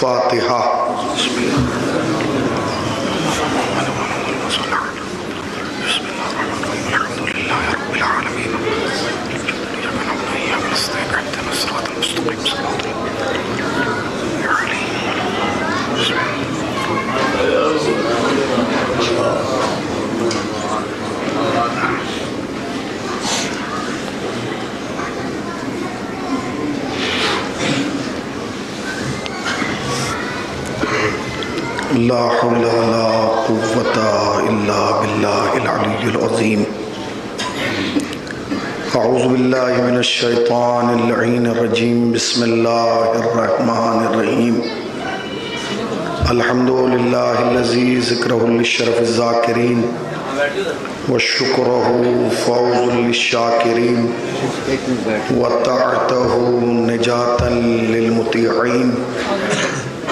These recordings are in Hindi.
फातिहा। ला हौला वला कुव्वता इल्ला बिल्लाहिल अलिय्यिल अज़ीम। अऊज़ु बिल्लाहि मिनश शैतानिर लईनिर रजीम। बिस्मिल्लाहिर रहमानिर रहीम। अल्हम्दुलिल्लाहिल्लज़ी ज़िक्रुहु लिश्शरफ़िज़ ज़ाकिरीन व शुक्रुहु फ़ौज़ुल लिश्शाकिरीन व ताअतुहु निजातन लिलमुतीईन।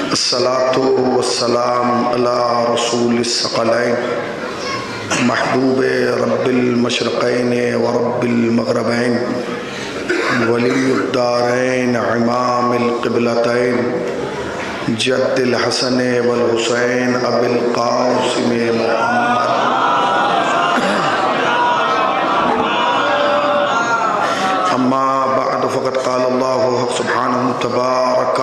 अस्सलातु वस्सलाम अला रसूलिस सकलैन महबूबे रब्बिल मशरक़ैन व रब्बिल मग़रिबैन वलियुद्दारैन इमामिल क़िबलतैन जद्दिल हसन वल हुसैन अबिल क़ासिम मुहम्मद। अम्मा बअद फ़क़द क़ाल अल्लाहु सुब्हानहु तबारक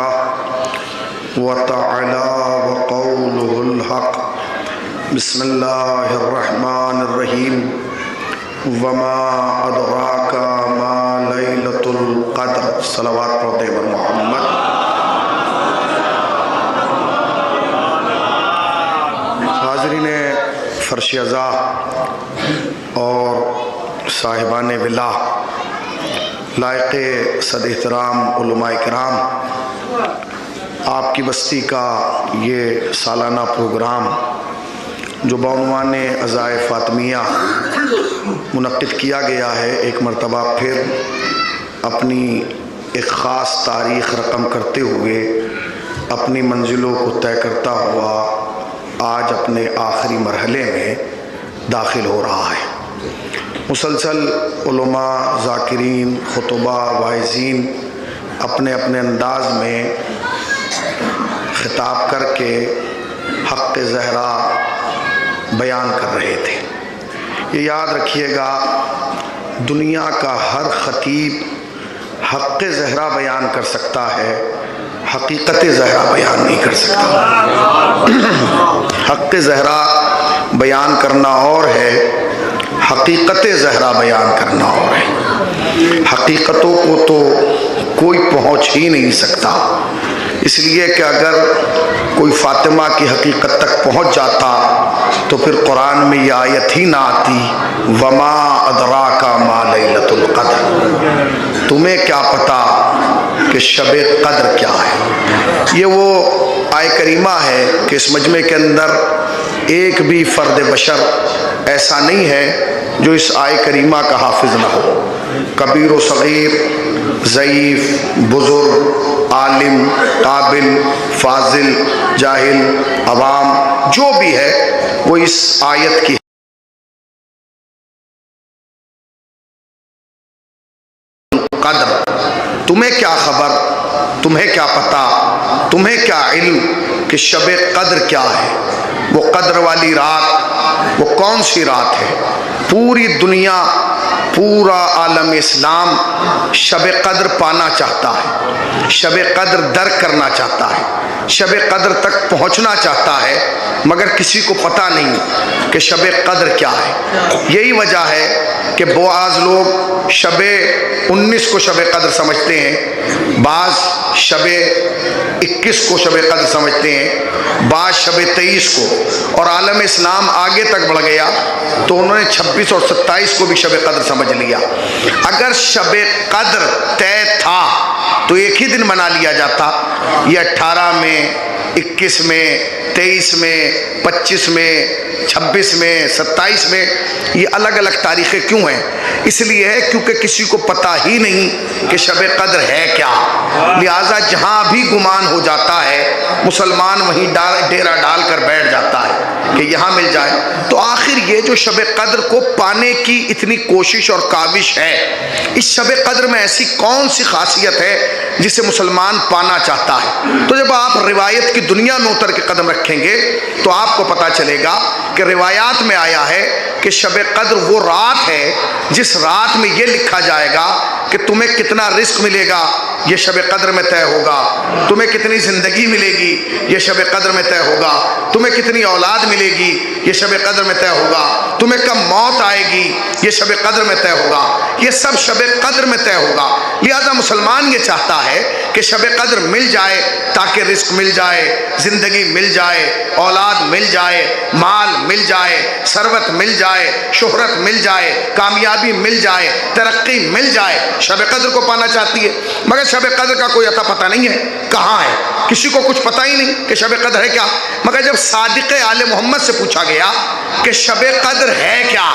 व तआला व क़ौलुहुल हक़। बिस्मिल्लाहिर रहमानिर रहीम। वमा अदराका मा लैलतुल क़द्र। सलावत पढ़ते बर मोहम्मद। हाज़रीने फ़र्श अज़ा और साहिबान विला, लायक़े सद एहतराम उलमाए किराम, आपकी बस्ती का ये सालाना प्रोग्राम जो बउनवाने अज़ाए फ़ातिमिया मुनक़्क़िद किया गया है, एक मरतबा फिर अपनी एक ख़ास तारीख़ रक़म करते हुए अपनी मंजिलों को तय करता हुआ आज अपने आखिरी मरहले में दाखिल हो रहा है। मुसलसल उलमा, ज़ाकिरीन, खुतबा, वाइज़ीन अपने अपने अंदाज में खिताब करके हक़ ज़हरा बयान कर रहे थे। ये याद रखिएगा, दुनिया का हर ख़तीब हक़ ज़हरा बयान कर सकता है, हकीकत ज़हरा बयान नहीं कर सकता। हक़ ज़हरा बयान करना और है, हकीकत ज़हरा बयान करना और है। हकीकतों को तो कोई पहुँच ही नहीं सकता, इसलिए कि अगर कोई फ़ातिमा की हकीकत तक पहुँच जाता तो फिर कुरान में ये आयत ही ना आती, वमा अदराका मा लैलतुल क़द्र। तुम्हें क्या पता कि शब क़द्र क्या है। ये वो आय करीमा है कि इस मजमे के अंदर एक भी फ़र्द बशर ऐसा नहीं है जो इस आय करीमा का हाफिज़ ना हो। कबीर व सग़ीर, ज़ईफ़, बुज़ुर्ग, आलिम, काबिल, फाजिल, जाहिल, अवाम, जो भी है वो इस आयत की कदर। तुम्हें क्या खबर, तुम्हें क्या पता, तुम्हें क्या इल्म कि शब कद्र क्या है। वो कद्र वाली रात वो कौन सी रात है। पूरी दुनिया, पूरा आलम इस्लाम शब कद्र पाना चाहता है, शब कद्र दर करना चाहता है, शब कद्र तक पहुंचना चाहता है, मगर किसी को पता नहीं कि शब कद्र क्या है। यही वजह है कि बाज़ लोग शब 19 को शब कद्र समझते हैं, बाज़ शब 21 को शब कद्र समझते हैं, बाज़ शब 23 को, और आलम इस्लाम आगे तक बढ़ गया तो उन्होंने 26 और 27 को भी शब कद्र समझ लिया। अगर शब कद्र तय था तो एक ही दिन मना लिया जाता। ये 18 में, 21 में, 23 में, 25 में, 26 में, 27 में, ये अलग अलग तारीखें क्यों हैं? इसलिए है क्योंकि किसी को पता ही नहीं कि शब कद्र है क्या। लिहाजा जहाँ भी गुमान हो जाता है मुसलमान वहीं डेरा डाल कर बैठ जाता है कि यहाँ मिल जाए। तो आखिर ये जो शब कद्र को पाने की इतनी कोशिश और काविश है, इस शब कद्र में ऐसी कौन सी खासियत है जिसे मुसलमान पाना चाहता है। तो जब आप रिवायत की दुनिया में उतर के कदम रखेंगे तो आपको पता चलेगा कि रिवायात में आया है कि शब कद्र वो रात है जिस रात में ये लिखा जाएगा कि तुम्हें कितना रिस्क मिलेगा, ये शब कद्र में तय होगा। तुम्हें कितनी ज़िंदगी मिलेगी, ये शब कद्र में तय होगा। तुम्हें कितनी औलाद मिलेगी, ये शब कद्र में तय होगा। तुम्हें कब मौत आएगी, ये शब कद्र में तय होगा। ये सब शब कद्र में तय होगा। लिहाजा मुसलमान ये चाहता है कि शब कद्र मिल जाए ताकि रिस्क मिल जाए, ज़िंदगी मिल जाए, औलाद मिल जाए, माल मिल जाए, सरवत मिल जाए, शोहरत मिल जाए, कामयाबी मिल जाए, तरक्की मिल जाए। शब कद्र को पाना चाहती है, मगर शब कद्र का कोई अता पता नहीं है कहाँ है, किसी को कुछ पता ही नहीं कि शब कद्र है क्या। मगर जब सादिक आले मोहम्मद से पूछा गया कि शब कद्र है क्या,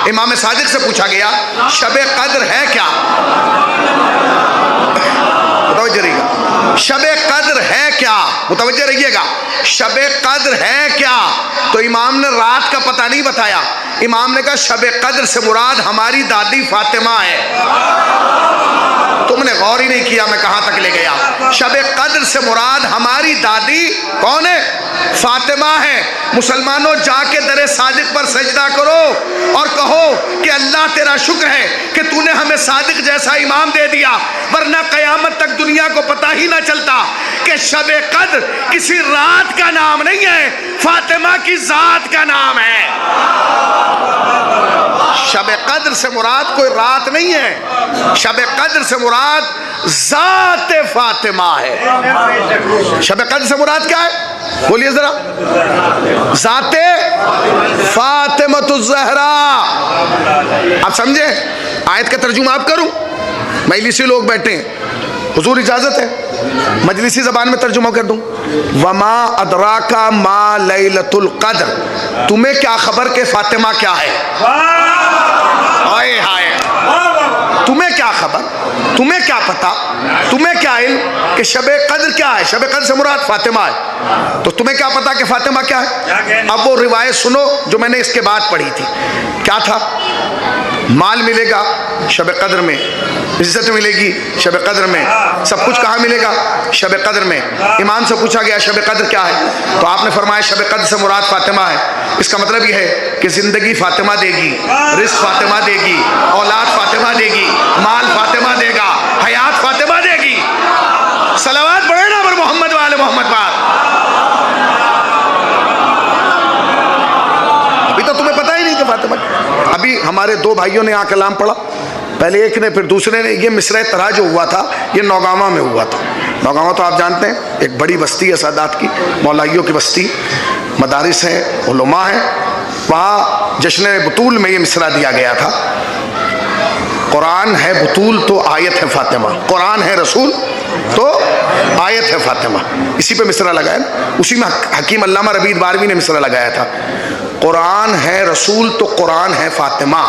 इमाम सादिक से पूछा गया शब कद्र है क्या, मुतवज्जह रहिएगा, शब कद्र है क्या, मुतवज्जह रहिएगा, शब कद्र है क्या। तो इमाम ने रात का पता नहीं बताया, इमाम ने कहा शब कद्र से मुराद हमारी दादी फातिमा है। तुमने गौर ही नहीं किया मैं कहां तक ले गया। शब कद्र से मुराद हमारी दादी कौन है, फातिमा है। मुसलमानों जाके दरे सादिक पर सजदा करो और कहो कि अल्लाह तेरा शुक्र है कि तूने हमें सादिक जैसा इमाम दे दिया, वरना कयामत तक दुनिया को पता ही ना चलता कि शब कद्र किसी रात का नाम नहीं है, फातिमा की जात का नाम है। शब कद्र से मुराद कोई रात नहीं है, शब कद्र से मुराद जात फातिमा है। शब कद्र से मुराद क्या है, बोलिए जरा, जाते फातिमतुज़ ज़हरा। आप समझे, आयत का तर्जुमा आप करूं, मजलिसी लोग बैठे हैं, हुजूर इजाजत है मजलिसी जबान में तर्जुमा कर दूं। वमा अदराका मा लैलतुल कद्र, तुम्हें क्या खबर के फातिमा क्या है। हाय हाय, तुम्हें क्या खबर, तुम्हें क्या पता, तुम्हें क्या इल्म कि शब कद्र क्या है। शब कद्र से मुराद फातिमा है, तो तुम्हें क्या पता कि फातिमा क्या है। अब वो रिवायत सुनो जो मैंने इसके बाद पढ़ी थी। क्या था, माल मिलेगा शब कद्र में, इज्जत मिलेगी शब कद्र में, सब कुछ कहाँ मिलेगा, शब कद्र में। इमाम से पूछा गया शब कद्र क्या है, तो आपने फरमाया शब कद्र से मुराद फातिमा है। इसका मतलब यह है कि जिंदगी फातिमा देगी, रिस्क फातिमा देगी, औलाद फातिमा देगी, माल फातिमा देगा, हयात फातिमा देगी। सलावत पढ़े ना पर मोहम्मद वाले मोहम्मद पर। अभी तो तुम्हें पता ही नहीं कि फातिमा। अभी हमारे दो भाइयों ने यहाँ कलाम पढ़ा, पहले एक ने फिर दूसरे ने। ये मिसरा तरा जो हुआ था ये नौगावा में हुआ था। नौगावा तो आप जानते हैं एक बड़ी बस्ती है सादात की, मौलाइयों की बस्ती, मदारिस हैं, उलमा हैं। वहाँ जश्न बतूल में ये मिसरा दिया गया था, कुरान है बतूल तो आयत है फातिमा, कुरान है रसूल तो आयत है फातिमा। इसी पे मिसरा लगाया ना, उसी में हकीम अल्लामा रबीद बारवी ने मिसरा लगाया था। कुरान है रसूल तो कुरान है फातिमा,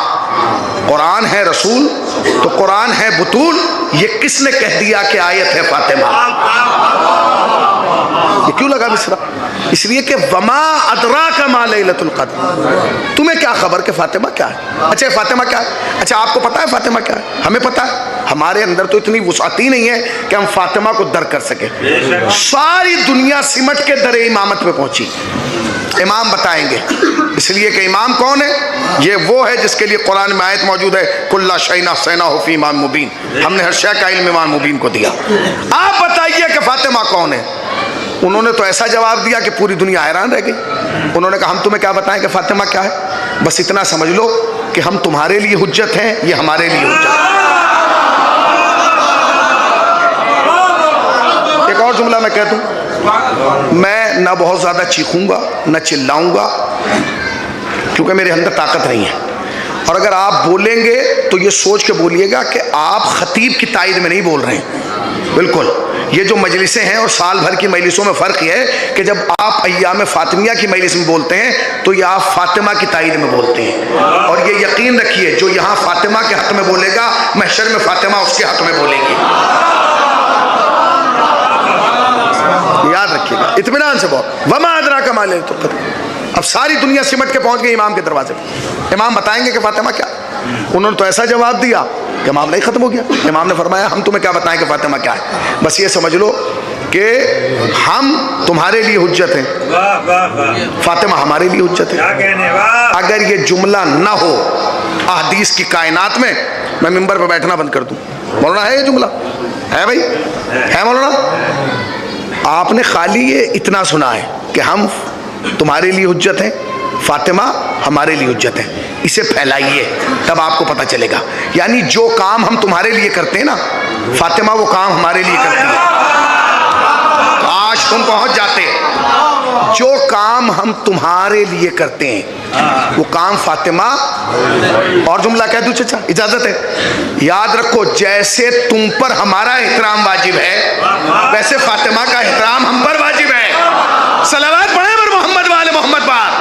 कुरान है रसूल तो कुरान है बतूल। ये किसने कह दिया कि आयत है फातिमा। ये क्यों लगा मिसरा, इसलिए कि वमा अदराका मा लैलतुल कद्र, तुम्हें क्या खबर कि फातिमा क्या है। अच्छा फातिमा क्या है, अच्छा आपको पता है फातिमा क्या है, हमें पता है। हमारे अंदर तो इतनी वुसाती नहीं है कि हम फातिमा को दर कर सके। सारी दुनिया सिमट के दरे इमामत में पहुंची, इमाम बताएंगे। इसलिए कि इमाम कौन है, ये वो है जिसके लिए कुरान में आयत मौजूद है, कुल्ला शैना सैना हो फी इमाम मुबीन, हमने हर शय का इल्म इमाम मुबीन को दिया। आप बताइए कि फातिमा कौन है। उन्होंने तो ऐसा जवाब दिया कि पूरी दुनिया हैरान रह गई। उन्होंने कहा हम तुम्हें क्या बताएं कि फातिमा क्या है, बस इतना समझ लो कि हम तुम्हारे लिए हुज्जत हैं, ये हमारे लिए हुज्जत है। एक और जुमला मैं कह दूं, मैं ना बहुत ज़्यादा चीखूंगा ना चिल्लाऊंगा, क्योंकि मेरे अंदर ताकत नहीं है। और अगर आप बोलेंगे तो ये सोच के बोलिएगा कि आप खतीब की तायद में नहीं बोल रहे हैं। बिल्कुल, ये जो मजलिसें हैं और साल भर की मजलिसों में फ़र्क ये है कि जब आप अय्याम फातिमिया की मजलिस में बोलते हैं तो ये आप फातिमा की तायद में बोलते हैं। और ये यकीन रखिए जो यहाँ फातिमा के हक़ में बोलेगा, महशर में फातिमा उसके हक़ में बोलेगी। याद रखिएगा, इत्मीनान से बोल। वमा अदराका मा लैलतुल कद्र। अब सारी दुनिया सिमट के पहुंच गई इमाम के दरवाजे पर। इमाम बताएंगे कि फातिमा क्या। उन्होंने तो ऐसा जवाब दिया क्या मामला ही खत्म हो गया। इमाम ने फरमाया हम तुम्हें क्या बताएं कि फातिमा क्या है, बस ये समझ लो कि हम तुम्हारे लिए हुज्जत हैं, फातिमा हमारे लिए हुज्जत है। अगर ये जुमला ना हो अहदीस की कायनात में, मैं मिंबर पर बैठना बंद कर दूं। मौलाना है ये जुमला है भाई, है मौलाना? आपने खाली ये इतना सुना है कि हम तुम्हारे लिए हुज्जत हैं, फातिमा हमारे लिए हुज्जत है, इसे फैलाइए तब आपको पता चलेगा। यानी जो काम हम तुम्हारे लिए करते हैं ना, फातिमा वो काम हमारे लिए करती है। आज तुम पहुंच जाते, जो काम हम तुम्हारे लिए करते हैं वो काम फातिमा। और जुमला कह दूं चचा, इजाजत है? याद रखो, जैसे तुम पर हमारा एहतराम वाजिब है, वैसे फातिमा का एहतराम हम पर वाजिब है। सलावत पढ़े पर मोहम्मद वाले मोहम्मद पाक।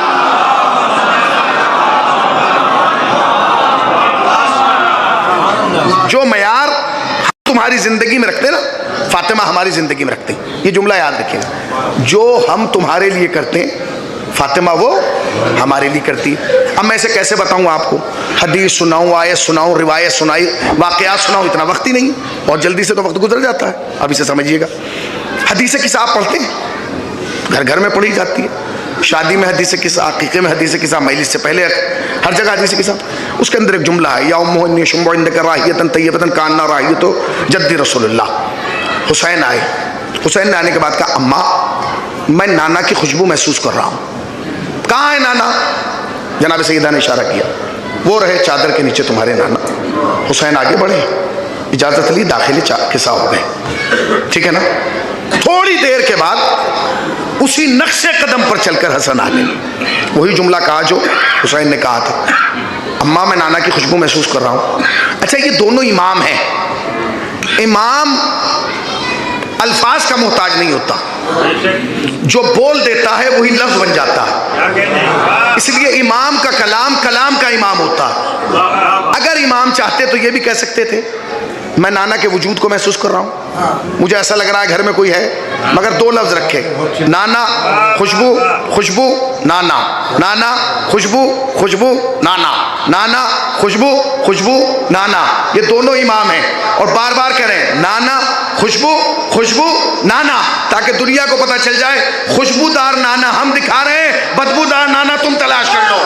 जो मयार तुम्हारी जिंदगी में रखते ना, फातिमा हमारी जिंदगी में रखते हैं। ये जुमला याद रखिएगा, जो हम तुम्हारे लिए करते हैं फातिमा वो हमारे लिए करती है। अब मैं इसे कैसे बताऊं आपको? हदीस सुनाऊं, आयत सुनाऊं, रिवायत सुनाई, वाकयात सुनाऊं, इतना वक्त ही नहीं। बहुत जल्दी से तो वक्त गुजर जाता है। अब इसे समझिएगा, हदीस किस्सा आप पढ़ते हैं, घर घर में पढ़ी जाती है। शादी में हदीस किस्सा, अकीक़े में हदीस किस्सा, मजलिस से पहले हर जगह हदीस किस्सा। उसके अंदर एक जुमला है, या उम्मुन्नी शुम्बु इंदका राहियतन तय्यबतन कान्ना राहियतु जद्दी रसूलुल्लाह। हुसैन आए, हुसैन ने आने के बाद कहा अम्मा मैं नाना की खुशबू महसूस कर रहा हूँ। कहाँ है नाना? जनाब सैयदा ने इशारा किया, वो रहे चादर के नीचे तुम्हारे नाना। हुसैन आगे बढ़े, इजाज़त ली, दाखिली किस्सा हो गए, ठीक है ना। थोड़ी देर के बाद उसी नक्शे कदम पर चलकर हसन आ गए। वही जुमला कहा जो हुसैन ने कहा था, अम्मा मैं नाना की खुशबू महसूस कर रहा हूँ। अच्छा, ये दोनों इमाम हैं। इमाम अल्फाज का मोहताज नहीं होता, जो बोल देता है वही लफ्ज बन जाता है। इसलिए इमाम का कलाम कलाम का इमाम होता है। अगर इमाम चाहते तो ये भी कह सकते थे मैं नाना के वजूद को महसूस कर रहा हूँ, मुझे ऐसा लग रहा है घर में कोई है, मगर दो लफ्ज रखे, नाना खुशबू, खुशबू नाना, नाना खुशबू, खुशबू नाना, नाना खुशबू, खुशबू नाना। ये दोनों इमाम हैं और बार बार कह रहे हैं नाना खुशबू, खुशबू नाना, ताकि दुनिया को पता चल जाए खुशबूदार नाना हम दिखा रहे हैं, बदबूदार नाना तुम तलाश कर लो।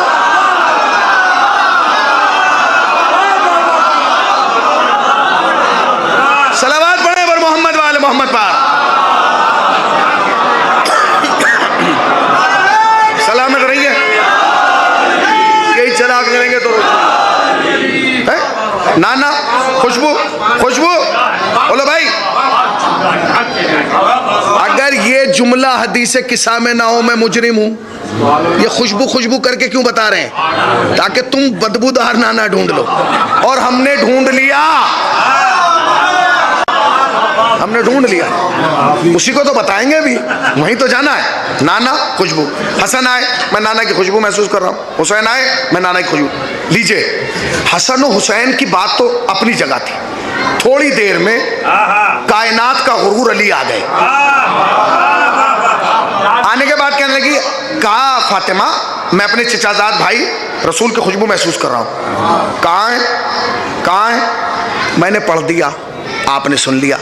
सलावत पढ़े पर मोहम्मद वाले मोहम्मद पाक। सलामत रहिए, यही चला करेंगे तो है? नाना खुशबू, खुशबू बोलो भाई। अगर ये जुमला हदीस किस्सा में ना हो मैं मुजरिम हूं, ये खुशबू खुशबू करके क्यों बता रहे हैं? ताकि तुम बदबूदार नाना ढूंढ लो, और हमने ढूंढ लिया, हमने ढूंढ लिया। उसी को तो बताएंगे भी, वहीं तो जाना है। नाना खुशबू, हसन आए मैं नाना की खुशबू महसूस कर रहा हूँ, हुसैन आए मैं नाना की खुशबू। लीजिए, हसन और हुसैन की बात तो अपनी जगह थी, थोड़ी देर में कायनात का गुरूर अली आ गए। आने के बाद कहने लगी, कहा फातिमा मैं अपने चचाजाद भाई रसूल की खुशबू महसूस कर रहा हूँ। कहाँ है, कहाँ है? मैंने पढ़ दिया, आपने सुन लिया।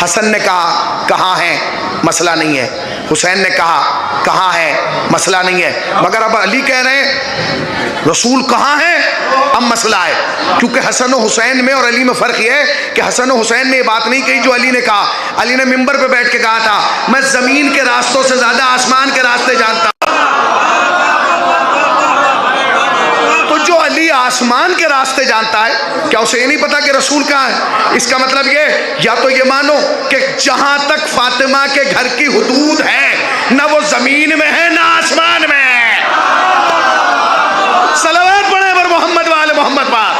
हसन ने कहा कहाँ है, मसला नहीं है। हुसैन ने कहा कहाँ है, मसला नहीं है। मगर अब अली कह रहे हैं रसूल कहाँ है, अब मसला है। क्योंकि हसन और हुसैन में और अली में फ़र्क यह है कि हसन और हुसैन ने ये बात नहीं कही जो अली ने कहा। अली ने मिंबर पे बैठ के कहा था मैं ज़मीन के रास्तों से ज़्यादा आसमान के रास्ते जानता हूँ। आसमान के रास्ते जानता है, क्या उसे ये नहीं पता कि रसूल कहाँ है? इसका मतलब ये, या तो ये मानो कि जहां तक फातिमा के घर की हुदूद है ना वो जमीन में है ना आसमान में है। सलावत पढ़े पर मोहम्मद वाले मोहम्मद पाक।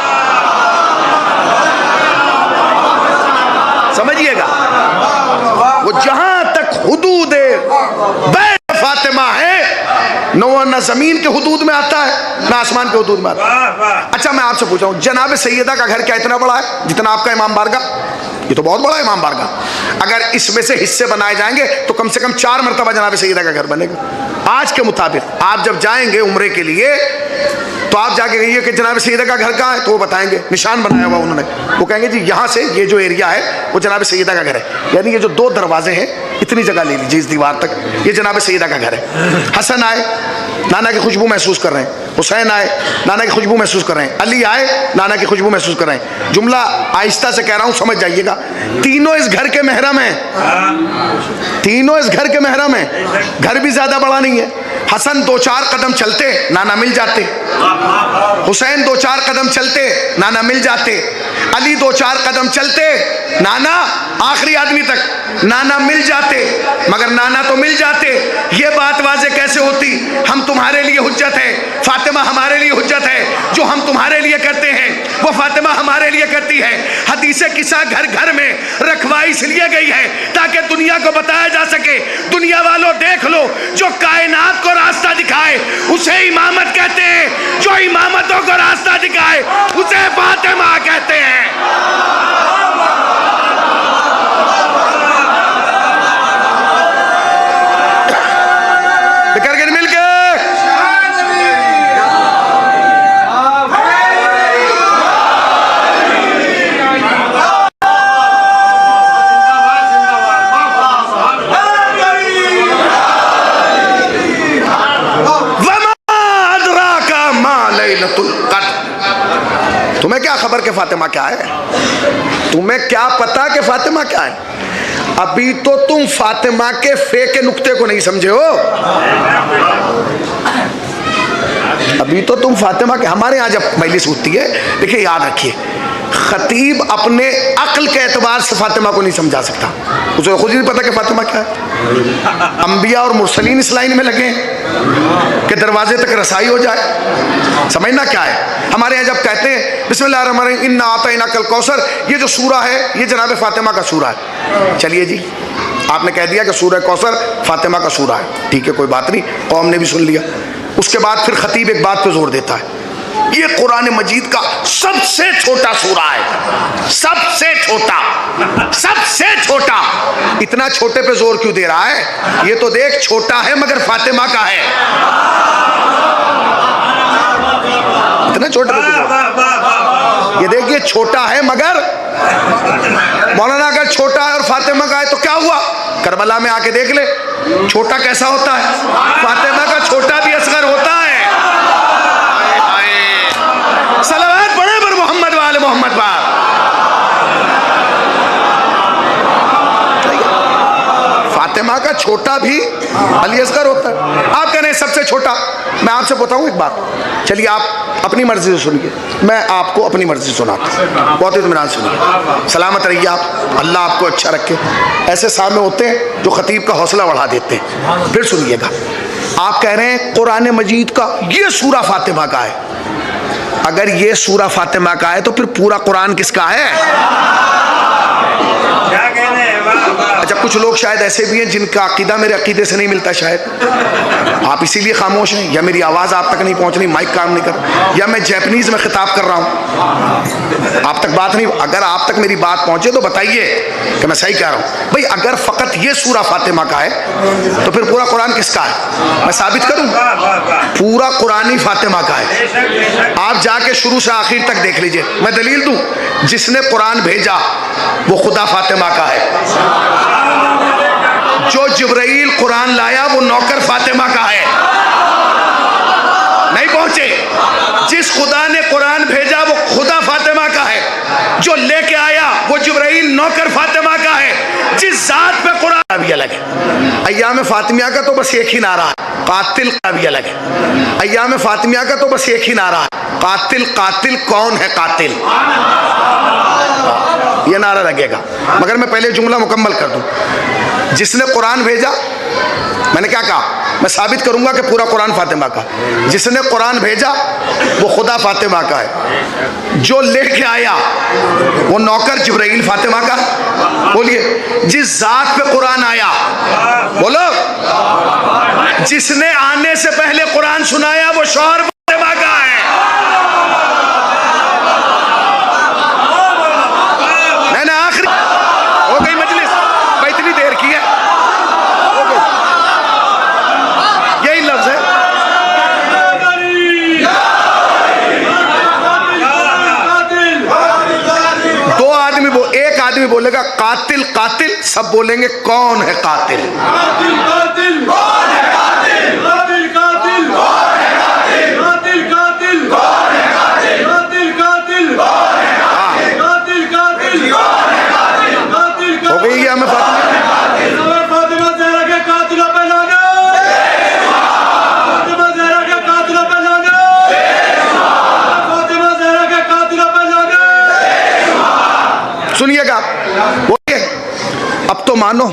समझिएगा, वो जहां तक हुदूद फातिमा है न जमीन के हुदूद में आता है ना आसमान के हुदूद में आता है। अच्छा, मैं आपसे पूछा हूं, जनाब सैयदा का घर क्या इतना बड़ा है जितना आपका इमाम बारगाह? ये तो बहुत बड़ा है इमाम बारगाह। अगर इसमें से हिस्से बनाए जाएंगे तो कम से कम 4 मरतबा जनाब सैयदा का घर बनेगा। आज के मुताबिक आप जब जाएंगे उम्रे के लिए तो आप जाके कहिए कि जनाब सैयदा का घर कहाँ है, तो वो बताएंगे, निशान बनाया हुआ उन्होंने, वो कहेंगे जी यहाँ से ये जो एरिया है वो जनाब सैयदा का घर है। यानी ये जो 2 दरवाजे हैं इतनी जगह ले लीजिए इस दीवार तक, ये जनाब सैयदा का घर है। हसन आए, नाना की खुशबू महसूस कर रहे हैं। हुसैन आए, नाना की खुशबू महसूस कर रहे हैं। अली आए, नाना की खुशबू महसूस कर रहे हैं। जुमला आहिस्ता से कह रहा हूँ, समझ जाइएगा। तीनों इस घर के महरम हैं, तीनों इस घर के महरम हैं। घर भी ज्यादा बड़ा नहीं है। हसन 2-4 कदम चलते नाना मिल जाते, हुसैन 2-4 कदम चलते नाना मिल जाते, अली 2-4 कदम चलते नाना आखिरी आदमी तक नाना मिल जाते, मगर नाना तो मिल जाते। ये बात वाजे कैसे होती? हम तुम्हारे लिए हुज्जत है, फातिमा हमारे लिए हुज्जत है। जो हम तुम्हारे लिए करते हैं वो फातिमा हमारे लिए करती है। हदीसे किस्सा घर घर में रखवाई इसलिए गई है ताकि दुनिया को बताया जा सके, दुनिया वालों देख लो, जो कायनात को रास्ता दिखाए उसे इमामत कहते हैं, जो इमामतों को रास्ता दिखाए उसे फातिमा कहते हैं। करके मिल के तुम्हें क्या खबर के फातिमा क्या है? तुम्हें क्या पता कि फातिमा क्या है? अभी तो तुम फातिमा के फे के नुक्ते को नहीं समझे हो। अभी तो तुम फातिमा के, हमारे यहाँ जब मजलिस होती है, देखिए याद रखिए, खतीब अपने अक्ल के एतबार से फातिमा को नहीं समझा सकता, उसे खुद ही नहीं पता कि फातिमा क्या है। अंबिया और मुरसलीन इस लाइन में लगे कि दरवाजे तक रसाई हो जाए, समझना क्या है। हमारे यहाँ जब कहते हैं बिस्मिल्लाहिर्रहमानिर्रहीम इन्ना आतैना कल कौसर, ये जो सूरा है ये जनाब फातिमा का सूरा है। चलिए जी, आपने कह दिया कि सूरह कौसर फातिमा का सूरा है, ठीक है, कोई बात नहीं, कौम ने भी सुन लिया। उसके बाद फिर खतीब एक बात पे जोर देता है, ये कुरान मजीद का सबसे छोटा सूरा है, सबसे छोटा, सबसे छोटा। इतना छोटे पे जोर क्यों दे रहा है? ये तो देख छोटा है मगर फातिमा का है। इतना छोटे पे जोर, ये देखिए छोटा है मगर, मौलाना अगर छोटा है और फातिमा का है तो क्या हुआ? करबला में आके देख ले, छोटा कैसा होता है। फातिमा का छोटा भी असगर होता है। सलावत पढ़े पर मोहम्मद वाले मोहम्मद वाले। फातिमा का छोटा भी अली असगर होता है। आप कह रहे हैं सबसे छोटा। मैं आपसे बताऊं एक बात, चलिए आप अपनी मर्जी से सुनिए, मैं आपको अपनी मर्जी से सुनाता हूं, बहुत इत्मीनान सुनिए, सलामत रहिए आप, अल्लाह आपको अच्छा रखे। ऐसे सामने होते हैं जो खतीब का हौसला बढ़ा देते हैं। फिर सुनिएगा, आप कह रहे हैं कुरान मजीद का ये सूरा फातिमा का है। अगर ये सूरा फातिमा का है तो फिर पूरा कुरान किसका है? अच्छा, कुछ लोग शायद ऐसे भी हैं जिनका अकीदा मेरे अकीदे से नहीं मिलता, शायद आप इसीलिए खामोश हैं, या मेरी आवाज़ आप तक नहीं पहुंच रही, माइक काम नहीं कर, या मैं जैपनीज में खिताब कर रहा हूं, आप तक बात नहीं। अगर आप तक मेरी बात पहुंचे तो बताइए कि मैं सही कह रहा हूं। भाई अगर फ़कत ये सूरा फातिमा का है तो फिर पूरा कुरान किसका है? मैं साबित करूं, पूरा कुरान ही फातिमा का है। आप जाके शुरू से आखिर तक देख लीजिए, मैं दलील दूं, जिसने कुरान भेजा वो खुदा फातिमा का है, जो जिब्राइल कुरान लाया वो नौकर फातिमा का है। नहीं पहुंचे? जिस खुदा ने कुरान भेजा वो खुदा फातिमा का है, जो लेके आया वो जिब्राइल नौकर फातिमा का है। जिस जात पे कुरान भी अलग है। अय्याम फातिमिया का तो बस एक ही नारा है, कातिल का भी अलग है। अय्याम फातिमिया का तो बस एक ही नारा है, कातिल कातिल कौन है कातिल, ये नारा लगेगा। मगर मैं पहले जुमला मुकम्मल कर दूं, जिसने कुरान भेजा, मैंने क्या कहा? मैं साबित करूंगा कि पूरा कुरान फातिमा का। जिसने कुरान भेजा वो खुदा फातिमा का है, जो लेके आया वो नौकर जिब्राइल फातिमा का। बोलिए, जिस जात पे कुरान आया, बोलो, जिसने आने से पहले कुरान सुनाया वो शौहर फातिमा का है। मैंने आखिरी हो गई मजलिस, मैं इतनी देर की है, हो गई, यही लफ्ज है। एक आदमी बोलेगा कातिल कातिल, सब बोलेंगे कौन है कातिल? कातिल कातिल कौन है कातिल? कातिल कातिल कौन है कातिल? कातिल कातिल कौन है कातिल? कातिल कातिल कौन है कातिल? कातिल कातिल कौन है कातिल? कातिल हो गई क्या? हमें फातिमा ज़हरा के कातिलों पे लाना, फातिमा ज़हरा के कातिलों पे लाना, फातिमा ज़हरा के कातिलों पे लाना। सुनिएगा, बोलिए। अब तो मानो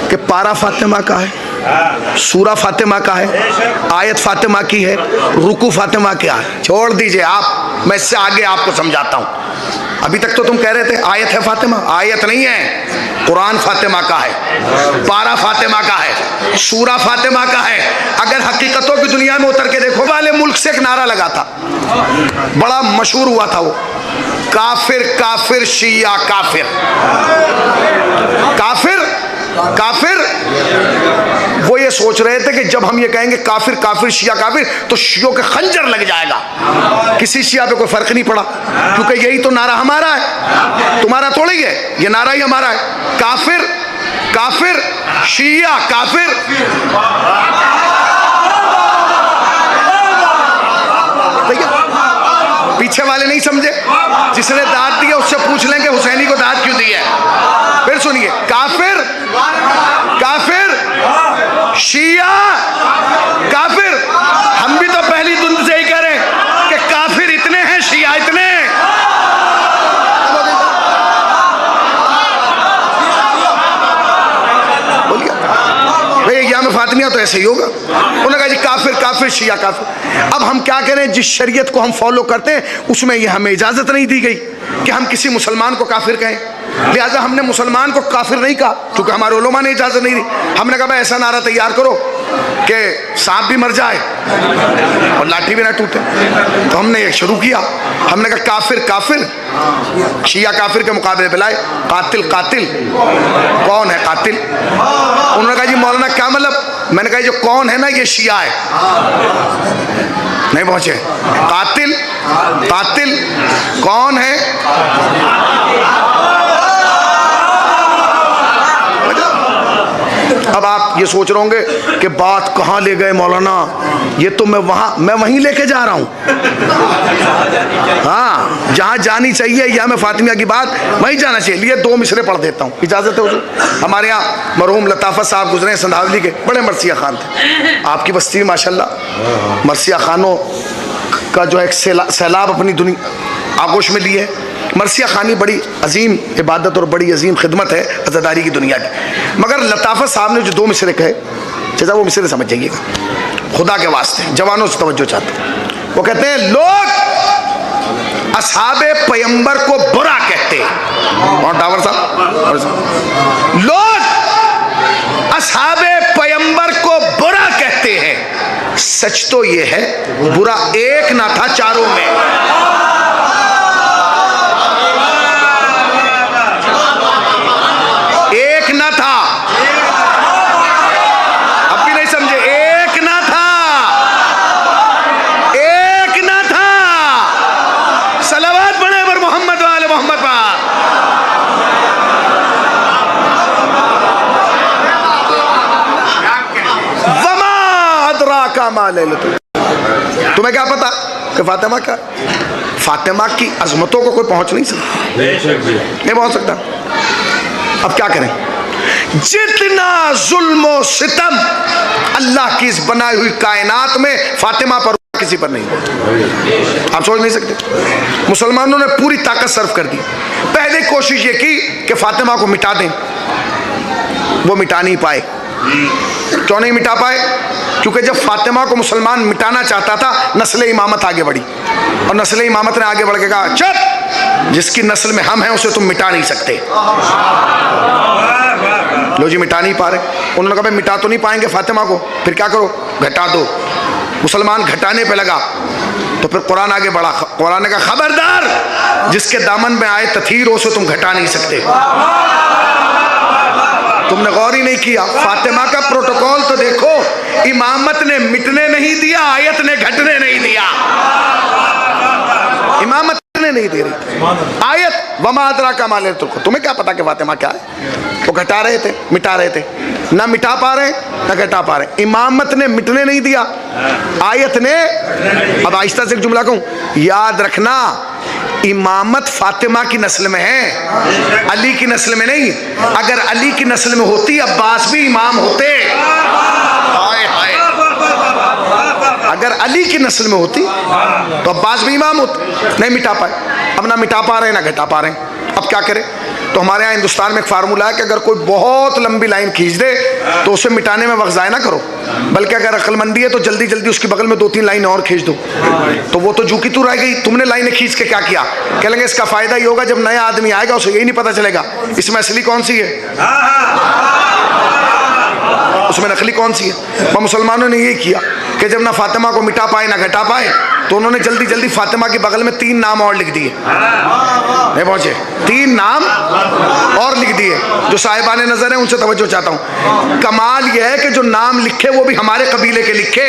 कि पारा फातिमा का है, सूरा फातिमा का है, आयत फातिमा की है, रुकू फातिमा क्या है। छोड़ दीजिए आप, मैं इससे आगे आपको समझाता हूं। अभी तक तो तुम कह रहे थे आयत है फातिमा, आयत नहीं है, कुरान फातिमा का है, पारा फातिमा का है, सूरा फातिमा का है। अगर हकीकतों की दुनिया में उतर के देखो, वाले मुल्क से एक नारा लगा था, बड़ा मशहूर हुआ था वो, काफिर काफिर शिया काफिर, काफिर काफिर। वो ये सोच रहे थे कि जब हम ये कहेंगे काफिर काफिर शिया काफिर तो शियों के खंजर लग जाएगा। किसी शिया पे कोई फर्क नहीं पड़ा, क्योंकि यही तो नारा हमारा है, तुम्हारा थोड़ी है, ये नारा ही हमारा है। काफिर काफिर शिया काफिर। पीछे वाले नहीं समझे, जिसने दाद दिया उससे पूछ लेंगे हुसैनी को दाद क्यों दी है। फिर सुनिए, काफिर काफिर शिया काफिर। हम भी तो पहली धुंध से ही कह रहे हैं कि काफिर इतने हैं, शिया इतने। बोलिए भाई, यहाँ में फातिमिया तो ऐसे ही होगा। उन्होंने कहा जी काफिर काफिर शिया काफिर। अब हम क्या करें, जिस शरीयत को हम फॉलो करते हैं उसमें ये हमें इजाजत नहीं दी गई कि हम किसी मुसलमान को काफिर कहें, लिहाजा हमने मुसलमान को काफिर नहीं कहा, क्योंकि हमारे उलमा ने इजाजत नहीं दी। हमने कहा भाई ऐसा नारा तैयार करो कि सांप भी मर जाए और लाठी भी ना टूटे। तो हमने ये शुरू किया, हमने कहा काफिर काफिर शिया काफिर के मुकाबले पे लाए कातिल कातिल। कौन है कातिल? उन्होंने कहा जी मौलाना क्या मतलब? मैंने कहा जो कौन है ना ये शिया है। नहीं पहुंचे। कातिल कातिल कौन है? अब आप ये सोच रहे होंगे कि बात कहाँ ले गए मौलाना, ये तो मैं वहीं लेके जा रहा हूँ। हाँ, जहाँ जानी चाहिए या मैं फातिमिया की बात वहीं जाना चाहिए। लिए दो मिसरे पढ़ देता हूँ, इजाज़त है हुजूर। हमारे यहाँ मरहूम लताफ़त साहब गुजरे संधावली के, बड़े मरसिया खान थे। आपकी बस्ती में माशाल्लाह मरसिया खानों का जो एक सैलाब अपनी दुनिया आगोश में लिए। मरसिया खानी बड़ी अजीम इबादत और बड़ी अजीम खिदमत है अज़ादारी की दुनिया की। मगर लताफ़त साहब ने जो दो मिसरे कहे, जैसा वो मिसरे समझ जाइएगा, खुदा के वास्ते जवानों से तवज्जो चाहते हैं। वो कहते हैं लोग असहाबे पैगंबर को बुरा कहते हैं। और डावर साहब, लोग असहाबे पैगंबर को बुरा कहते हैं। सच तो ये है बुरा एक ना था चारों में। एक ना था, अब भी नहीं समझे, एक ना था, एक ना था। सलावत पढ़े पर मोहम्मद वाले मोहम्मद पर। वमा अदरा का माले, तुम्हें क्या पता कि फातिमा का, फातिमा की अजमतों को कोई पहुंच नहीं सकता, नहीं पहुंच सकता। अब क्या करें? जितना जुल्म और सितम अल्लाह की इस बनाई हुई कायनात में फातिमा पर किसी पर नहीं, आप सोच नहीं सकते। मुसलमानों ने पूरी ताकत सर्व कर दी। पहले कोशिश ये की कि फातिमा को मिटा दें, वो मिटा नहीं पाए। क्यों नहीं मिटा पाए? क्योंकि जब फातिमा को मुसलमान मिटाना चाहता था, नस्ल इमामत आगे बढ़ी, और नस्ल इमामत ने आगे बढ़ के कहा चुप, जिसकी नस्ल में हम हैं उसे तुम मिटा नहीं सकते। लो जी, मिटा नहीं पा रहे। उन्होंने कहा भाई मिटा तो नहीं पाएंगे फातिमा को, फिर क्या करो, घटा दो। मुसलमान घटाने पे लगा तो फिर कुरान आगे बढ़ा। कुरान ने कहा खबरदार, जिसके दामन में आए तथीर हो उसे तुम घटा नहीं सकते। तुमने गौर ही नहीं किया। फातिमा का प्रोटोकॉल तो देखो, इमामत ने मिटने नहीं दिया, आयत ने घटने नहीं दिया। इमामत ने मिटने नहीं दे रही थी। आयत वमा अदरा का माले तुर्को, तुम्हें क्या पता कि फातिमा क्या है। वो घटा रहे थे, मिटा रहे थे, ना मिटा पा रहे ना घटा पा रहे। इमामत ने मिटने नहीं दिया, आयत ने। अब आहिस्ता से एक जुमला कहूं, याद रखना इमामत फातिमा की नस्ल में है, अली की नस्ल में नहीं। अगर अली की नस्ल में होती अब्बास भी इमाम होते। हाय हाय, अगर अली की नस्ल में होती तो अब्बास भी इमाम होते। नहीं मिटा पाए, अब ना मिटा पा रहे ना घटा पा रहे, अब क्या करें। तो हमारे यहाँ हिंदुस्तान में एक फार्मूला है कि अगर कोई बहुत लंबी लाइन खींच दे तो उसे मिटाने में वक्त ज़ाया ना करो, बल्कि अगर अक्लमंदी है तो जल्दी जल्दी उसके बगल में 2-3 लाइन और खींच दो। तो वो तो जू की तू रह गई, तुमने लाइनें खींच के क्या किया। कह लेंगे इसका फायदा ये होगा जब नया आदमी आएगा उसे यही नहीं पता चलेगा इसमें असली कौन सी है, उसमें नकली कौन सी है। और मुसलमानों ने ये किया कि जब ना फातिमा को मिटा पाए ना घटा पाए तो उन्होंने जल्दी जल्दी फातिमा के बगल में 3 नाम और लिख दिए। नहीं पहुंचे, 3 नाम और लिख दिए। जो साहिबाने नजर है उनसे तवज्जो चाहता हूं, कमाल यह है कि जो नाम लिखे वो भी हमारे कबीले के लिखे,